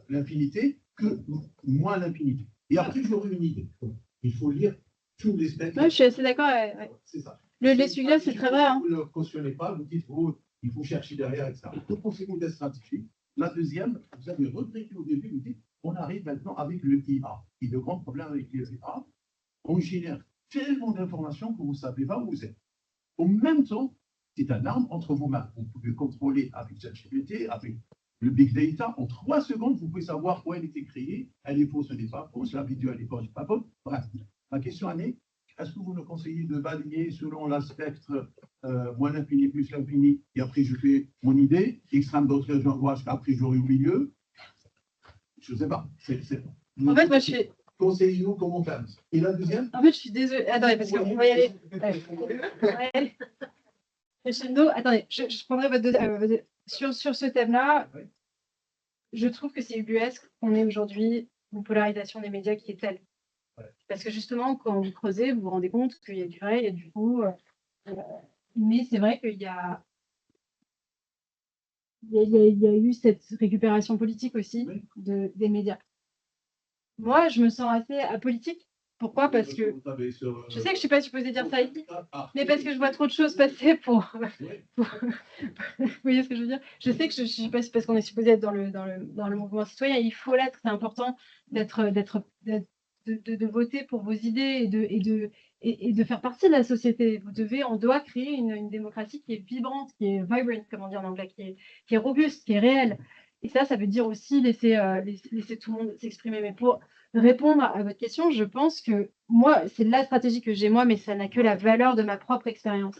l'infinité, que moins l'infinité. Et après, j'aurai une idée. Il faut lire tous les spectres. Ouais, je suis assez d'accord. C'est ça. Les Spyglass, c'est très vrai. Hein. Vous ne le cautionnez pas, vous dites, oh, il faut chercher derrière, etc. Que pensez-vous de la stratégie? La deuxième, vous avez repris au début, vous dites, on arrive maintenant avec le IA. Et le grand problème avec le IA, on génère tellement d'informations que vous ne savez pas où vous êtes. En même temps, c'est un arme entre vos mains. Vous pouvez contrôler avec ChatGPT, avec le big data. En 3 secondes, vous pouvez savoir où elle était créée. Elle est fausse, elle n'est pas fausse. La vidéo, elle est fausse, elle n'est pas fausse. Bref, ma question est, est-ce que vous me conseillez de balayer selon la spectre moins l'infini plus l'infini, et après je fais mon idée, extrême d'autres gauche, après j'aurai au milieu? Je ne sais pas. En fait, moi, je suis... Conseillez-nous comment faire. Et la deuxième? En fait, je suis désolée. Attendez, parce qu'on va y aller. Ouais. Crescendo, attendez, je prendrai votre deuxième. Sur ce thème-là, je trouve que c'est ubuesque qu'on ait aujourd'hui une polarisation des médias qui est telle. Parce que justement, quand vous creusez, vous vous rendez compte qu'il y a du vrai, il y a du faux. Mais c'est vrai qu'il y a eu cette récupération politique aussi des médias. Moi, je me sens assez apolitique. Pourquoi? Parce que je sais que je ne suis pas supposée dire ça ici, mais parce que je vois trop de choses passer pour... Vous voyez ce que je veux dire? Je sais que je ne suis pas parce qu'on est supposé être dans le mouvement citoyen. Il faut l'être, c'est important de voter pour vos idées et de faire partie de la société. On doit créer une démocratie qui est vibrante, qui est vibrant, comme on dit en anglais, qui est robuste, qui est réelle. Et ça veut dire aussi laisser tout le monde s'exprimer. Mais pour répondre à votre question, je pense que moi, c'est la stratégie que j'ai moi, mais ça n'a que la valeur de ma propre expérience.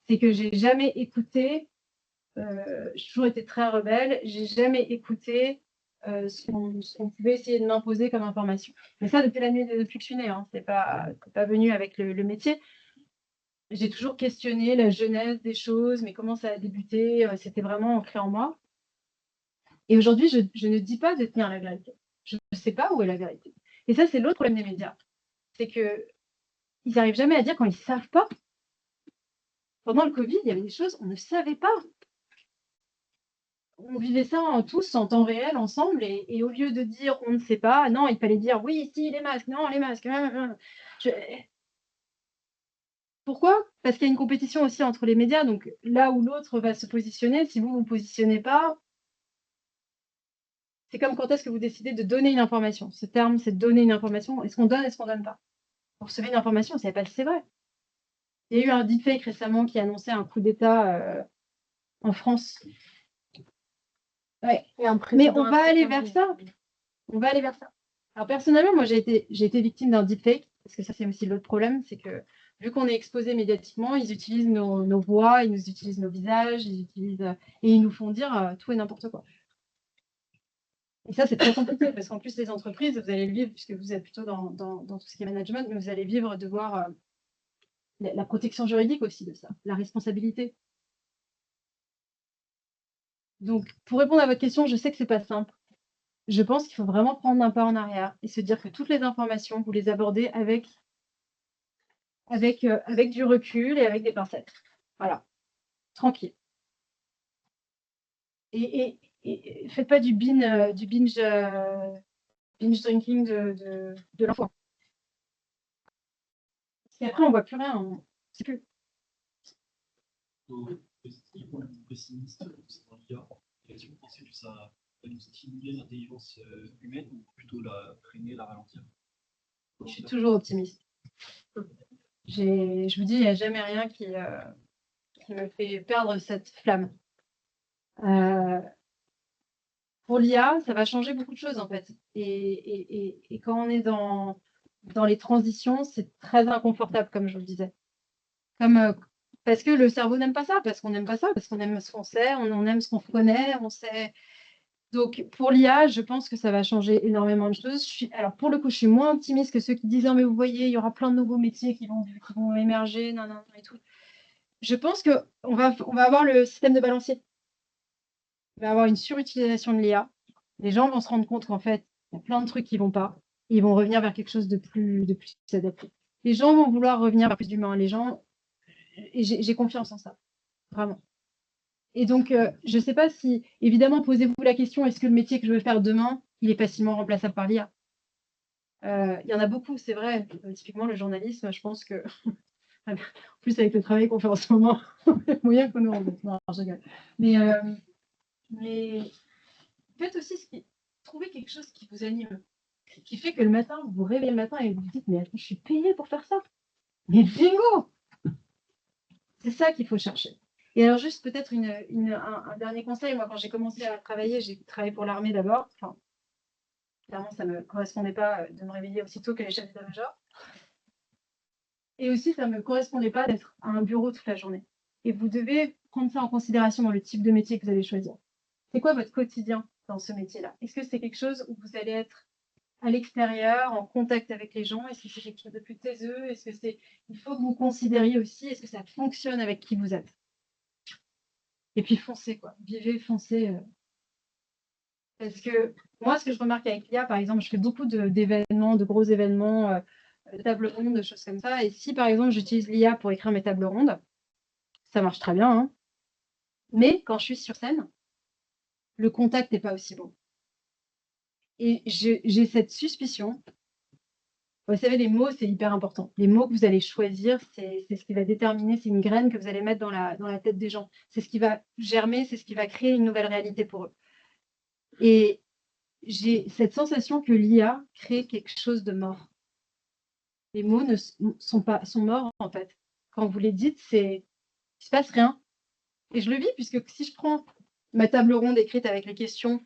C'est que j'ai jamais écouté, j'ai toujours été très rebelle, j'ai jamais écouté ce qu'on pouvait essayer de m'imposer comme information. Mais ça, depuis que je suis née, hein, c'est pas venu avec le métier. J'ai toujours questionné la genèse des choses, mais comment ça a débuté, c'était vraiment ancré en moi. Et aujourd'hui, je ne dis pas de tenir la vérité. Je ne sais pas où est la vérité. Et ça, c'est l'autre problème des médias. C'est qu'ils n'arrivent jamais à dire quand ils ne savent pas. Pendant le Covid, il y avait des choses, on ne savait pas. On vivait ça tous en temps réel, ensemble, et au lieu de dire on ne sait pas, non, il fallait dire oui, si, les masques, non, les masques. Je- Pourquoi? Parce qu'il y a une compétition aussi entre les médias. Donc là où l'autre va se positionner, si vous ne vous positionnez pas, c'est comme quand est-ce que vous décidez de donner une information. Ce terme, c'est donner une information. Est-ce qu'on donne, est-ce qu'on donne pas? Vous recevez une information, vous ne savez pas si c'est vrai. Il y a eu un deepfake récemment qui annonçait un coup d'État en France. Ouais. Mais on va aller vers ça. On va aller vers ça. Alors personnellement, moi j'ai été victime d'un deepfake, parce que ça c'est aussi l'autre problème, c'est que vu qu'on est exposé médiatiquement, ils utilisent nos voix, ils nous utilisent nos visages, et ils nous font dire tout et n'importe quoi. Et ça c'est très compliqué, parce qu'en plus les entreprises, vous allez le vivre, puisque vous êtes plutôt dans tout ce qui est management, mais vous allez vivre de voir la protection juridique aussi de ça, la responsabilité. Donc pour répondre à votre question, je sais que c'est pas simple. Je pense qu'il faut vraiment prendre un pas en arrière et se dire que toutes les informations, vous les abordez avec du recul et avec des pincettes. Voilà, tranquille. Et faites pas du binge drinking de l'info. Parce qu'après, on voit plus rien, on sait plus. Positif ou pessimiste concernant l'IA? Est-ce que vous pensez que ça va nous stimuler l'intelligence humaine ou plutôt la freiner, la ralentir? Je suis toujours optimiste. Je vous dis, il n'y a jamais rien qui me fait perdre cette flamme. Pour l'IA, ça va changer beaucoup de choses en fait. Et quand on est dans les transitions, c'est très inconfortable, comme je vous le disais. Parce que le cerveau n'aime pas ça, parce qu'on n'aime pas ça, parce qu'on aime ce qu'on sait, on aime ce qu'on connaît, on sait. Donc pour l'IA, je pense que ça va changer énormément de choses. Alors pour le coup, je suis moins optimiste que ceux qui disent: «Ah mais vous voyez, il y aura plein de nouveaux métiers qui vont émerger, nan, nan, et tout». Je pense qu'on va avoir le système de balancier. Il va y avoir une surutilisation de l'IA. Les gens vont se rendre compte qu'en fait, il y a plein de trucs qui vont pas. Et ils vont revenir vers quelque chose de plus adapté. Les gens vont vouloir revenir vers plus d'humain. Les gens, et j'ai confiance en ça, vraiment. Et donc, je ne sais pas si, évidemment, posez-vous la question, est-ce que le métier que je veux faire demain, il est facilement remplaçable par l'IA? Il y en a beaucoup, c'est vrai. Typiquement, le journalisme, je pense que, en plus avec le travail qu'on fait en ce moment, il y a moyen qu'on nous remplace. Non, je rigole. Mais faites aussi trouver quelque chose qui vous anime, qui fait que le matin, vous vous réveillez le matin et vous vous dites: mais attends, je suis payée pour faire ça. Mais bingo! C'est ça qu'il faut chercher. Et alors juste peut-être un dernier conseil. Moi, quand j'ai commencé à travailler, j'ai travaillé pour l'armée d'abord. Enfin, clairement, ça ne me correspondait pas de me réveiller aussitôt que les chefs d'état-major. Et aussi, ça ne me correspondait pas d'être à un bureau toute la journée. Et vous devez prendre ça en considération dans le type de métier que vous allez choisir. C'est quoi votre quotidien dans ce métier-là? Est-ce que c'est quelque chose où vous allez être à l'extérieur, en contact avec les gens? Est-ce que c'est quelque chose de plus taiseux? Est-ce que c'est... Il faut que vous considériez aussi, est-ce que ça fonctionne avec qui vous êtes? Et puis foncez, quoi. Vivez, foncez. Parce que moi, ce que je remarque avec l'IA, par exemple, je fais beaucoup d'événements, de gros événements, de tables rondes, de choses comme ça. Et si, par exemple, j'utilise l'IA pour écrire mes tables rondes, ça marche très bien, hein. Mais quand je suis sur scène, le contact n'est pas aussi bon. Et j'ai cette suspicion. Vous savez, les mots, c'est hyper important. Les mots que vous allez choisir, c'est ce qui va déterminer, c'est une graine que vous allez mettre dans la tête des gens. C'est ce qui va germer, c'est ce qui va créer une nouvelle réalité pour eux. Et j'ai cette sensation que l'IA crée quelque chose de mort. Les mots sont morts, en fait. Quand vous les dites, il ne se passe rien. Et je le vis, puisque si je prends ma table ronde écrite avec les questions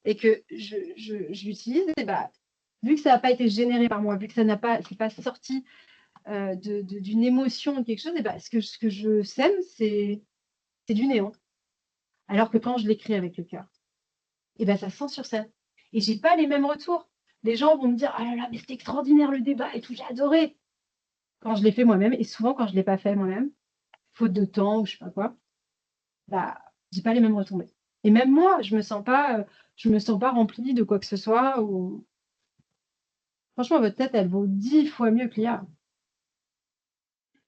et que je l'utilise, et bah, vu que ça n'a pas été généré par moi, vu que c'est pas sorti d'une émotion ou quelque chose, et bah, ce que je sème, c'est du néant. Alors que quand je l'écris avec le cœur. et ben ça se sent sur scène. Et j'ai pas les mêmes retours. Les gens vont me dire: «Ah là là, mais c'était extraordinaire le débat et tout, j'ai adoré!» Quand je l'ai fait moi-même et souvent quand je l'ai pas fait moi-même, faute de temps ou je sais pas quoi, bah, j'ai pas les mêmes retombées. Et même moi, je me sens pas remplie de quoi que ce soit ou franchement votre tête, elle vaut 10 fois mieux que l'IA.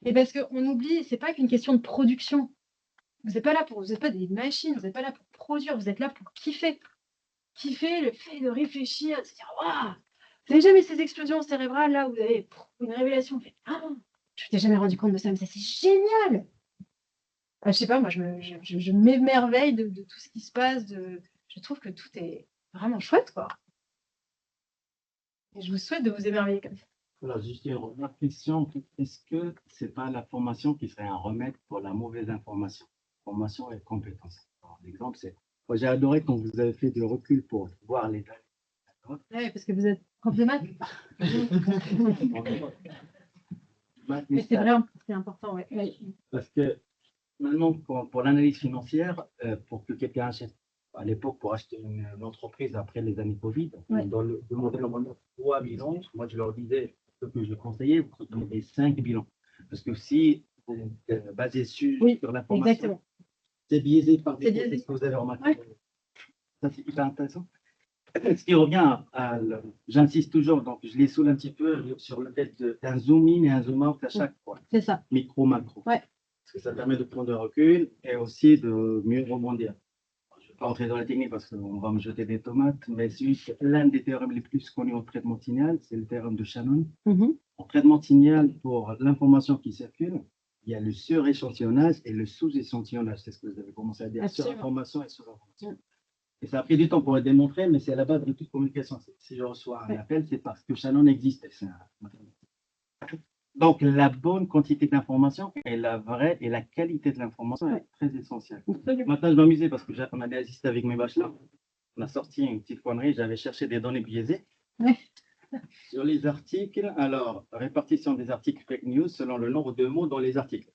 Et parce qu'on oublie, c'est pas qu'une question de production. Vous êtes pas des machines, vous êtes pas là pour produire, vous êtes là pour kiffer. Kiffer le fait de réfléchir, de se dire: «Waouh!» Vous avez jamais ces explosions cérébrales là où vous avez une révélation, vous faites: «Ah! Je m'étais jamais rendu compte de ça, mais ça c'est génial!» Je sais pas, moi je m'émerveille de tout ce qui se passe, je trouve que tout est vraiment chouette, quoi. Et je vous souhaite de vous émerveiller comme ça. Alors, juste une remarque question. Est-ce que c'est pas la formation qui serait un remède pour la mauvaise information? Formation et compétence. Alors, l'exemple, c'est, moi, j'ai adoré quand vous avez fait du recul pour voir les données. D'accord. Ouais, parce que vous êtes prof de maths. Maths, Mais c'est stats. vrai, c'est important, ouais. Ouais. Parce que maintenant, pour l'analyse financière, pour que quelqu'un achète, à l'époque, pour acheter une entreprise après les années Covid, Ouais. dans le modèle normalement 3 bilans, moi je leur disais, ce que je conseillais, vous prenez 5 bilans. Parce que si vous êtes basé Oui, sur l'information, exactement. c'est biaisé par C'est défaut, biaisé. c'est ce que vous avez remarqué. Ouais. Ça, c'est hyper intéressant. Ce qui revient j'insiste toujours, donc je les saoule un petit peu sur le fait d'un zoom in et un zoom out à chaque fois, C'est ça. micro, macro. Ouais. Parce que ça permet de prendre un recul et aussi de mieux rebondir. Je ne vais pas rentrer dans la technique parce qu'on va me jeter des tomates, mais c'est juste l'un des théorèmes les plus connus en traitement de signal, c'est le théorème de Shannon. Mhm. En traitement de signal, pour l'information qui circule, il y a le suréchantillonnage et le sous-échantillonnage. C'est ce que vous avez commencé à dire. Absolument. Surinformation et sous-information. Mm. Et ça a pris du temps pour le démontrer, mais c'est à la base de toute communication. Si je reçois un Ouais. appel, c'est parce que Shannon existe. Donc, la bonne quantité d'information et la vraie et la qualité de l'information est très essentielle. Maintenant, je m'amusais parce que on avait assisté avec mes bachelors. On a sorti une petite connerie. J'avais cherché des données biaisées. Ouais. Sur les articles, alors, répartition des articles fake news selon le nombre de mots dans les articles.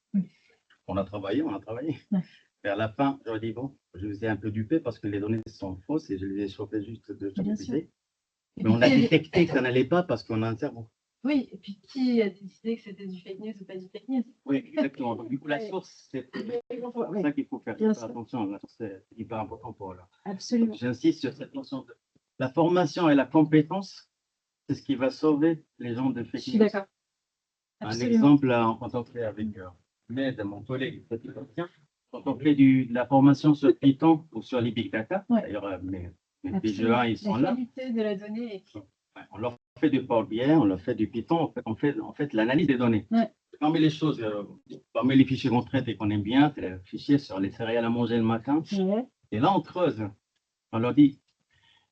On a travaillé. Ouais. Et à la fin, j'aurais dit, bon, je vous ai un peu dupé parce que les données sont fausses et je les ai chopées juste de Bien chaque sûr. côté. Mais on a détecté que ça n'allait pas parce qu'on a un cerveau. Oui, et puis qui a décidé que c'était du fake news ou pas du fake news? Oui, exactement. Donc, du coup, la Ouais. source, c'est pour Ouais. ça qu'il faut faire Bien hyper sûr. attention. La source, c'est hyper important pour là. Absolument. J'insiste sur cette notion de la formation et la compétence, c'est ce qui va sauver les gens de Je fake suis news. d'accord. Un Absolument. exemple, quand on fait avec mon collègue, quand on fait de la formation sur Python ou sur les big data, Ouais. d'ailleurs, mes Absolument. PGE1, ils sont La là. qualité de la donnée est... Ouais, on leur fait du Power BI, on leur fait du Python, on fait en fait l'analyse des données. Ouais. Parmi les choses, parmi les fichiers qu'on traite et qu'on aime bien, c'est le fichier sur les céréales à manger le matin. Ouais. Et là, on creuse. On leur dit,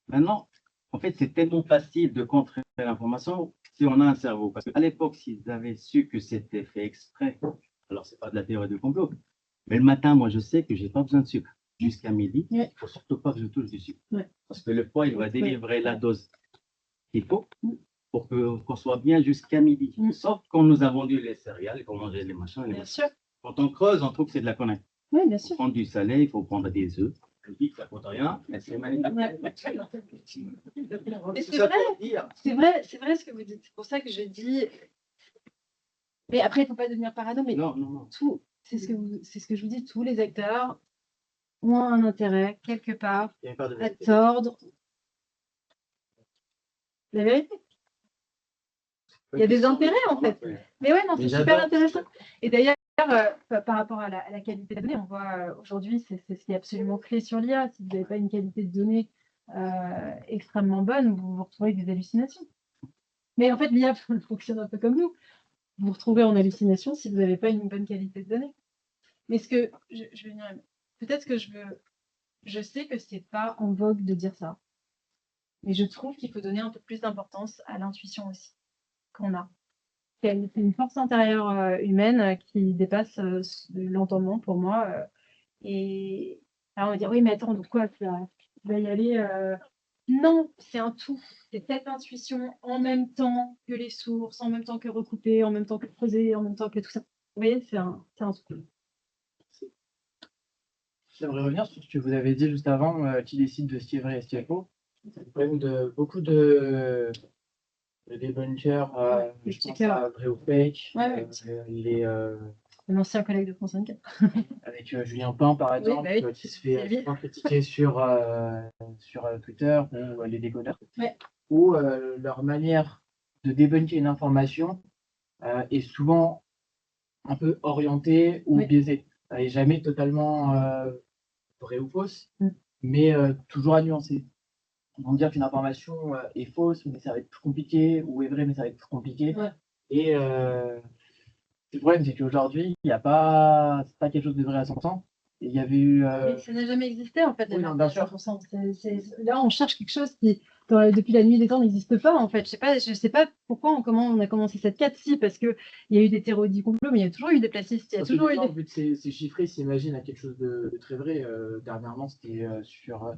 maintenant, en fait, c'est tellement facile de contrer l'information si on a un cerveau. Parce qu'à l'époque, s'ils avaient su que c'était fait exprès, alors c'est pas de la théorie du complot, mais le matin, moi, je sais que j'ai pas besoin de sucre. Jusqu'à midi, il Ouais. ne faut surtout pas que je touche du sucre. Ouais. Parce que le foie, il va délivrer la dose qu'il faut Mm. pour qu'on soit bien jusqu'à midi. Mm. Sauf quand nous avons vendu les céréales, qu'on mangeait les machins. Les Bien machins. sûr. Quand on creuse, on trouve que c'est de la connerie. Oui, bien Il faut sûr. prendre du salé, il faut prendre des œufs. Je dis que ça ne coûte rien, mais c'est magnifique. Ouais. Et c'est ça vrai. pour dire. C'est vrai ce que vous dites. C'est pour ça que je dis. Mais après, il ne faut pas devenir parano, mais Non, non, non. tout, c'est ce que je vous dis, tous les acteurs ont un intérêt, quelque part, Il n'y a pas de à vérité. tordre la vérité. Il y a des intérêts, en fait. Mais ouais, non, Mais c'est super j'adore. intéressant. Et d'ailleurs, par rapport à la qualité des données, on voit aujourd'hui, c'est ce qui est absolument clé sur l'IA. Si vous n'avez pas une qualité de données extrêmement bonne, vous vous retrouvez avec des hallucinations. Mais en fait, l'IA fonctionne un peu comme nous. Vous vous retrouvez en hallucination si vous n'avez pas une bonne qualité de données. Mais ce que je vais venir, peut-être que je sais que c'est pas en vogue de dire ça, mais je trouve qu'il faut donner un peu plus d'importance à l'intuition aussi qu'on a. C'est une force intérieure humaine qui dépasse l'entendement pour moi. Et alors on va dire oui, mais attends, donc quoi, tu vas y aller non, c'est un tout. C'est cette intuition en même temps que les sources, en même temps que recouper, en même temps que creuser, en même temps que tout ça. Vous voyez, c'est un tout. J'aimerais revenir sur ce que vous avez dit juste avant, qui décide de ce qui est vrai et ce qui est faux. Le problème de beaucoup de debunkers, les je pense checkers. à Vrai ou Fake, Ouais. les, Un ancien collègue de France 24. avec Julien Pain, par Oui, exemple, bah oui, qui se c'est fait lui. souvent critiquer sur Twitter ou les décodeurs, Ouais. où leur manière de débunker une information est souvent un peu orientée ou Oui. biaisée. Elle n'est jamais totalement vraie ou fausse, Mm. mais toujours à nuancer. Ils vont dire qu'une information est fausse, mais ça va être plus compliqué, ou est vraie, mais ça va être plus compliqué. Ouais. Et le problème, c'est qu'aujourd'hui, il n'y a pas, c'est pas quelque chose de vrai à 100%. Il y avait eu. Mais ça n'a jamais existé en fait, la Oui, non, vérité bien à sûr. 100%. Là, on cherche quelque chose qui, depuis la nuit des temps, n'existe pas en fait. Je sais pas pourquoi, comment on a commencé cette quête. Si, parce qu'il y a eu des théories du complot, mais il y a toujours eu des placistes. Il y a Parce que toujours les eu gens, des. vu que c'est chiffré, s'imaginent à quelque chose de très vrai. Dernièrement, c'était sur.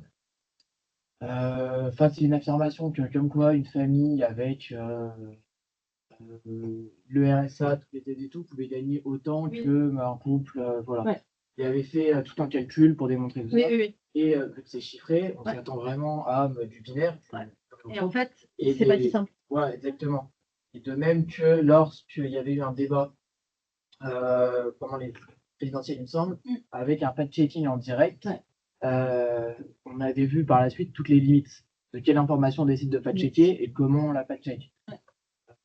Enfin, c'est une affirmation que, comme quoi, une famille avec le RSA, toutes les aides et tout, pouvait gagner autant Oui. que un couple. Voilà. Ouais. Il avait fait tout un calcul pour démontrer tout Oui, ça. oui, oui. Et vu que c'est chiffré, on Ouais. s'attend vraiment à du binaire. Ouais. du Et en fait, Et c'est pas si simple. Ouais, exactement. Et de même que lorsqu'il y avait eu un débat pendant les présidentielles, il me semble, avec un fact-checking en direct, Ouais. on avait vu par la suite toutes les limites de quelle information on décide de fact-checker et comment on la fact-check. Ouais.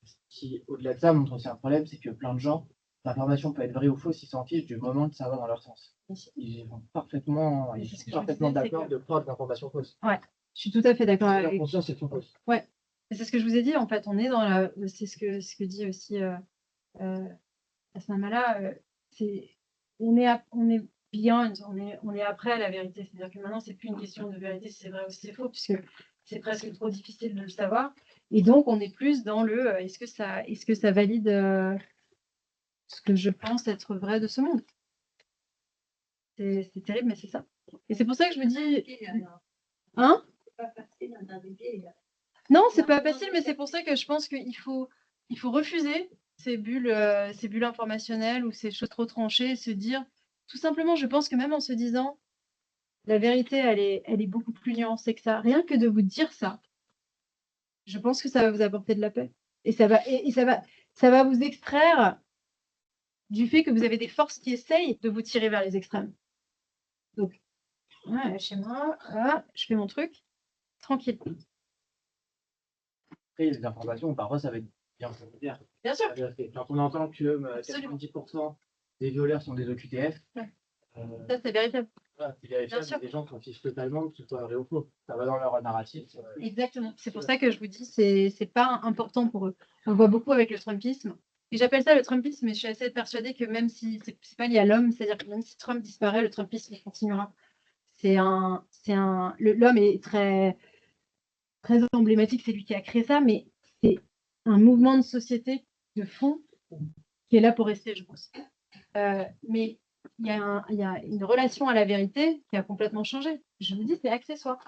Ce qui, au-delà de ça, montre aussi un problème, c'est que plein de gens, l'information peut être vraie ou fausse, ils s'en fichent du moment que ça va dans leur sens. Ils sont parfaitement, Mais ils c'est ce sont que je vous parfaitement disais, c'est d'accord que- de croire des informations fausses. Ouais, je suis tout à fait d'accord Leur avec. conscience est fausse. Ouais. Et c'est ce que je vous ai dit en fait. On est dans la. C'est ce que dit aussi Asma Mala. On est beyond, on est après la vérité. C'est-à-dire que maintenant, c'est plus une question de vérité si c'est vrai ou si c'est faux, puisque c'est presque trop difficile de le savoir. Et donc, on est plus dans le est-ce que ça valide ce que je pense être vrai de ce monde. C'est terrible, mais c'est ça. Et c'est pour ça que je me dis. Hein? C'est pas facile d'en arriver. Non, c'est pas facile, mais c'est pour ça que je pense qu'il faut refuser ces bulles informationnelles ou ces choses trop tranchées et se dire, tout simplement, je pense que même en se disant, la vérité, elle est beaucoup plus nuancée que ça. Rien que de vous dire ça, je pense que ça va vous apporter de la paix. Et ça va vous extraire du fait que vous avez des forces qui essayent de vous tirer vers les extrêmes. Donc, ouais, chez moi, voilà, je fais mon truc, tranquille. Après, les informations, parfois, ça va être bien secondaire. Bien sûr. Quand on entend que Absolument. 90% des violeurs sont des OQTF, Ouais. Ça, c'est vérifiable. voilà, c'est vérifiable, Bien sûr. des gens s'en fichent totalement que ce soit vrai ou faux. Ça va dans leur narratif. Exactement. C'est pour ça que je vous dis, c'est pas important pour eux. On le voit beaucoup avec le Trumpisme. Et j'appelle ça le Trumpisme, mais je suis assez persuadée que même si c'est pas lié à l'homme, c'est-à-dire que même si Trump disparaît, le Trumpisme continuera. L'homme est très, très emblématique, c'est lui qui a créé ça, mais c'est un mouvement de société de fond qui est là pour rester, je pense. Mais il y a une relation à la vérité qui a complètement changé. Je vous dis, c'est accessoire.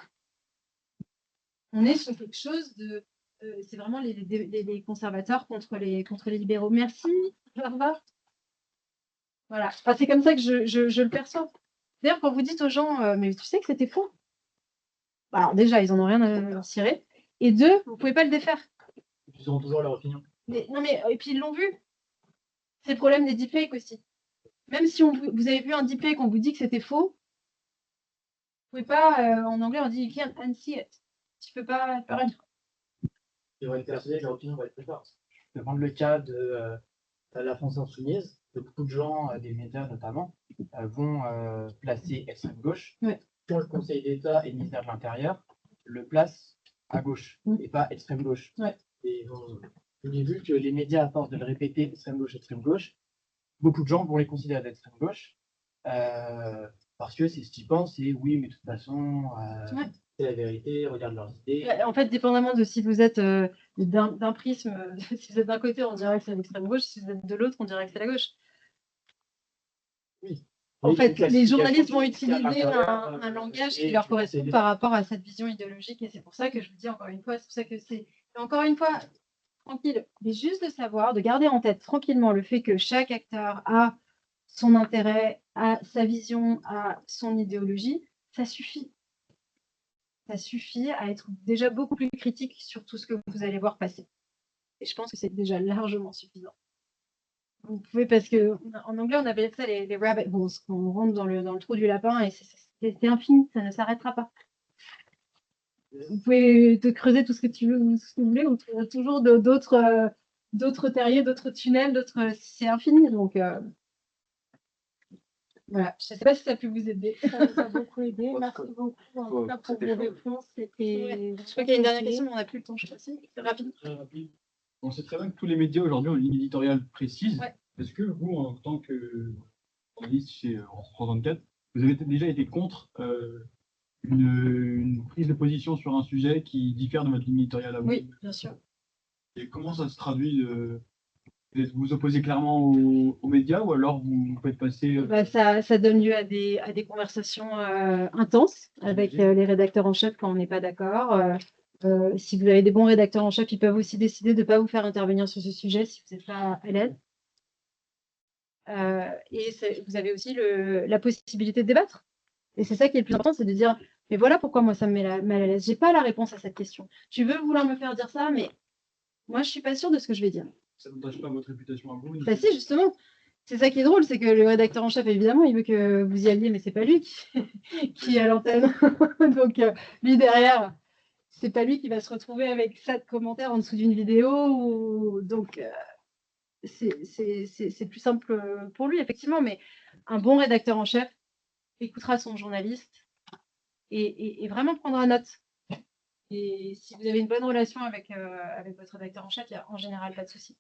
On est sur quelque chose de. C'est vraiment les conservateurs contre les libéraux. Merci. Au revoir. Voilà. Enfin, c'est comme ça que je le perçois. D'ailleurs, quand vous dites aux gens, mais tu sais que c'était faux. Alors, déjà, ils en ont rien à cirer. Et deux, vous pouvez pas le défaire. Ils auront toujours leur opinion. Non, mais, et puis ils l'ont vu. C'est le problème des deepfakes aussi. Même si vous avez vu un deepfake, on vous dit que c'était faux, vous pouvez pas, en anglais, on dit you can't unsee it. Tu peux pas faire une. Ils vont être persuadés que leur opinion va être très forte. Je vais prendre le cas de la France Insoumise. Beaucoup de gens, des médias notamment, vont placer extrême gauche. Ouais. Quand le Conseil d'État et le ministère de l'Intérieur le placent à gauche et pas extrême gauche. Ouais. Et j'ai vu que les médias, à force de le répéter, extrême gauche, beaucoup de gens vont les considérer d'extrême gauche parce que c'est ce qu'ils pensent et oui, mais de toute façon, c'est la vérité, regarde leurs idées. En fait, dépendamment de si vous êtes d'un prisme, si vous êtes d'un côté, on dirait que c'est l'extrême gauche, si vous êtes de l'autre, on dirait que c'est la gauche. Oui. En Oui, fait, une les journalistes vont classification utiliser à un langage et qui leur tu correspond sais, par rapport à cette vision idéologique. Et c'est pour ça que je vous dis encore une fois, c'est pour ça que c'est. Et encore une fois, tranquille, mais juste de savoir, de garder en tête tranquillement le fait que chaque acteur a son intérêt, à sa vision, à son idéologie, ça suffit. Ça suffit à être déjà beaucoup plus critique sur tout ce que vous allez voir passer. Et je pense que c'est déjà largement suffisant. Vous pouvez, parce que en anglais, on appelle ça les rabbit holes, quand on rentre dans le trou du lapin et c'est infini, ça ne s'arrêtera pas. Vous pouvez te creuser tout ce que tu veux, ce que vous voulez, vous trouverez toujours d'autres terriers, d'autres tunnels, c'est infini. Donc voilà, je ne sais pas si ça a pu vous aider. Ça nous a beaucoup aidé. Ouais, Merci beaucoup en tout cas pour c'était vos chaud. réponses. C'était Je crois qu'il y a une dernière vraiment question, mais on n'a plus le temps, je crois. Si, rapide. Très rapide. On sait très bien que tous les médias aujourd'hui ont une ligne éditoriale précise. Ouais. Est-ce que vous, en tant que journaliste chez France 34, vous avez déjà été contre une prise de position sur un sujet qui diffère de votre ligne éditoriale à vous? Oui, bien sûr. Et comment ça se traduit vous vous opposez clairement aux médias ou alors vous faites passer Bah, ça donne lieu à des conversations intenses avec les rédacteurs en chef quand on n'est pas d'accord. Si vous avez des bons rédacteurs en chef, ils peuvent aussi décider de ne pas vous faire intervenir sur ce sujet si vous n'êtes pas à l'aise. Et vous avez aussi la possibilité de débattre. Et c'est ça qui est le plus important, c'est de dire, mais voilà pourquoi moi ça me met mal à l'aise. J'ai pas la réponse à cette question. Tu veux vouloir me faire dire ça, mais moi je suis pas sûre de ce que je vais dire. ça n'entache pas votre réputation à vous? Bah si, justement. C'est ça qui est drôle, c'est que le rédacteur en chef, évidemment, il veut que vous y alliez, mais c'est pas lui qui est à l'antenne. Donc, lui derrière, c'est pas lui qui va se retrouver avec ça de commentaires en dessous d'une vidéo. Donc, c'est plus simple pour lui, effectivement. Mais un bon rédacteur en chef écoutera son journaliste et vraiment prendra note. Et si vous avez une bonne relation avec votre rédacteur en chef, il n'y a en général pas de souci.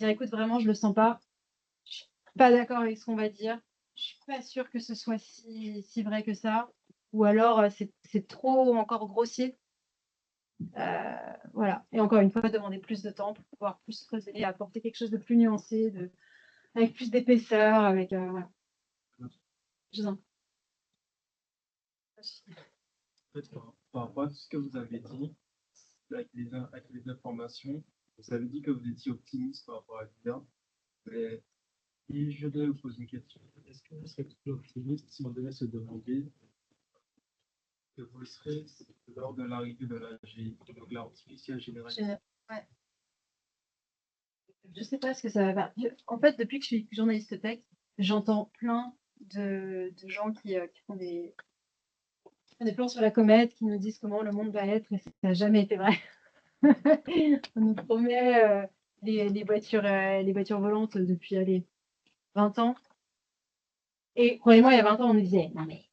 Dire, écoute, vraiment, je le sens pas. Je suis pas d'accord avec ce qu'on va dire. Je suis pas sûre que ce soit si vrai que ça. Ou alors, c'est trop encore grossier. Voilà. Et encore une fois, demander plus de temps pour pouvoir plus creuser et apporter quelque chose de plus nuancé, avec plus d'épaisseur, voilà. Je vous en prie. En fait, par rapport à tout ce que vous avez dit, avec les informations, vous avez dit que vous étiez optimiste par rapport à l'IA. Mais si je devais vous poser une question, est-ce que vous serez plutôt optimiste si on devait se demander que vous serez lors de l'arrivée de l'AGI, donc l'artificielle généralisée? Ouais. Je sais pas ce que ça va faire. En fait, depuis que je suis journaliste tech, j'entends plein de gens qui font des plans sur la comète, qui nous disent comment le monde va être, et ça n'a jamais été vrai. On nous promet les voitures volantes depuis 20 ans. Et croyez-moi, il y a 20 ans, on nous disait, non mais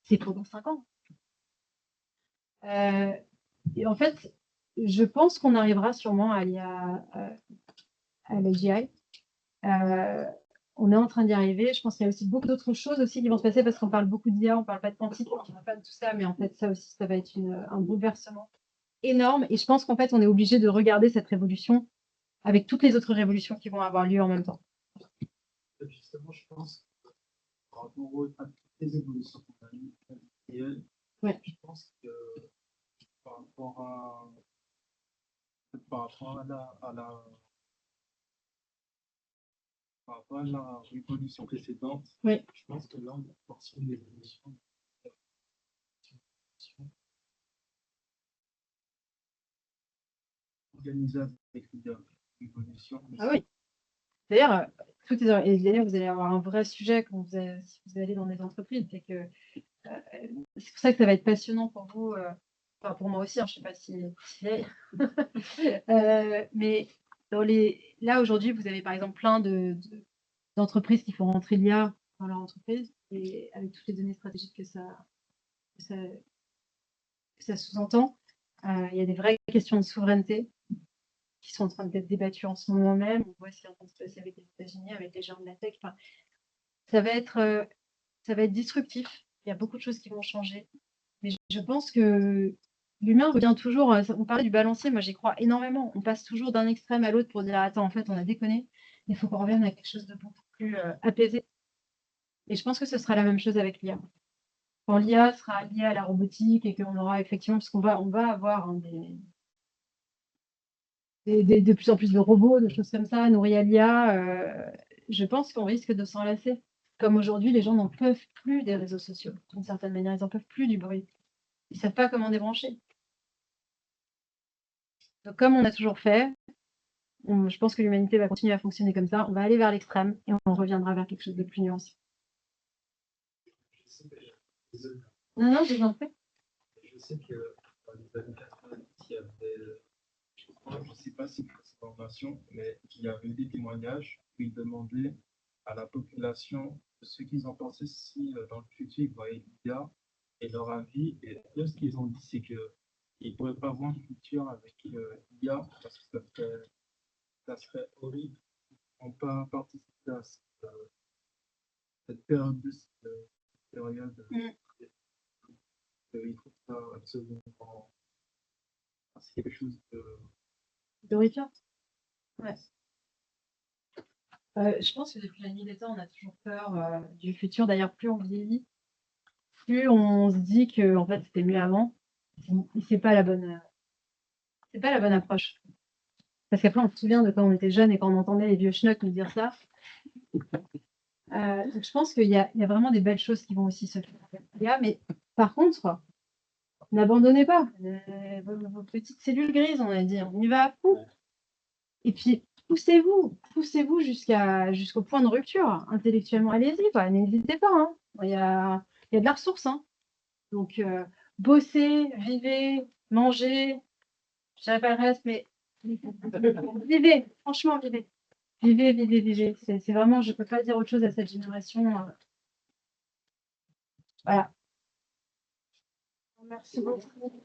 c'est pour dans 5 ans. Et en fait, je pense qu'on arrivera sûrement à l'AGI. On est en train d'y arriver. Je pense qu'il y a aussi beaucoup d'autres choses aussi qui vont se passer parce qu'on parle beaucoup d'IA, on parle pas de quantique, on parle pas de tout ça, mais en fait, ça aussi, ça va être un bouleversement énorme. Et je pense qu'en fait, on est obligé de regarder cette révolution avec toutes les autres révolutions qui vont avoir lieu en même temps. Justement, je pense, par rapport à toutes les évolutions qu'on a eues, Ouais. je pense que par rapport à la révolution précédente, Oui. je pense que là, on est parti d'une évolution. Organisée avec l'évolution. Ah oui. D'ailleurs, et d'ailleurs, vous allez avoir un vrai sujet quand si vous allez dans des entreprises. C'est pour ça que ça va être passionnant pour vous. Enfin, pour moi aussi, hein, je ne sais pas si mais là, aujourd'hui, vous avez par exemple plein d'entreprises qui font rentrer l'IA dans leur entreprise et avec toutes les données stratégiques que ça sous-entend. Il y a des vraies questions de souveraineté qui sont en train d'être débattues en ce moment même. On voit ce qui est en train de se passer avec les États-Unis, avec les géants de la tech. Enfin, ça va être disruptif. Il y a beaucoup de choses qui vont changer. Mais je pense que l'humain revient toujours. On parlait du balancier, moi j'y crois énormément. On passe toujours d'un extrême à l'autre pour dire attends, en fait, on a déconné. Il faut qu'on revienne à quelque chose de beaucoup plus apaisé. Et je pense que ce sera la même chose avec l'IA. Quand l'IA sera liée à la robotique et qu'on aura effectivement, parce qu'on va avoir de plus en plus de robots, de choses comme ça, nourris à l'IA, je pense qu'on risque de s'en lasser. comme aujourd'hui, les gens n'en peuvent plus des réseaux sociaux. D'une certaine manière, ils n'en peuvent plus du bruit. Ils ne savent pas comment débrancher. Donc, comme on a toujours fait, je pense que l'humanité va continuer à fonctionner comme ça. On va aller vers l'extrême et on reviendra vers quelque chose de plus nuancé. Non, non, je vous en prie. Je sais que dans les années 90, il y avait, je ne sais pas si c'est une formation, mais il y avait des témoignages où ils demandaient à la population ce qu'ils en pensaient si dans le futur ils voyaient l'IA et leur avis. Et là, ce qu'ils ont dit, c'est qu'ils ne pourraient pas voir le futur avec l'IA parce que ça serait horrible. On peut participer à cette période, il trouve ça absolument. C'est quelque chose de. Dorica? Ouais. Je pense que depuis la nuit des temps, on a toujours peur du futur. D'ailleurs, plus on vieillit, plus on se dit que en fait c'était mieux avant. C'est pas la bonne, c'est pas la bonne approche. Parce qu'après, on se souvient de quand on était jeune et quand on entendait les vieux schnocks nous dire ça. Donc je pense qu'il y a vraiment des belles choses qui vont aussi se faire. Mais par contre, n'abandonnez pas vos petites cellules grises, on a dit, on y va à fond. Et puis poussez-vous jusqu'au point de rupture intellectuellement. Allez-y, quoi, n'hésitez pas. Hein. Il y a de la ressource. Hein. Donc bossez, vivez, mangez. Je dirais pas le reste, mais vivez, franchement, vivez. Vivez. C'est vraiment, je peux pas dire autre chose à cette génération. Voilà. Merci beaucoup.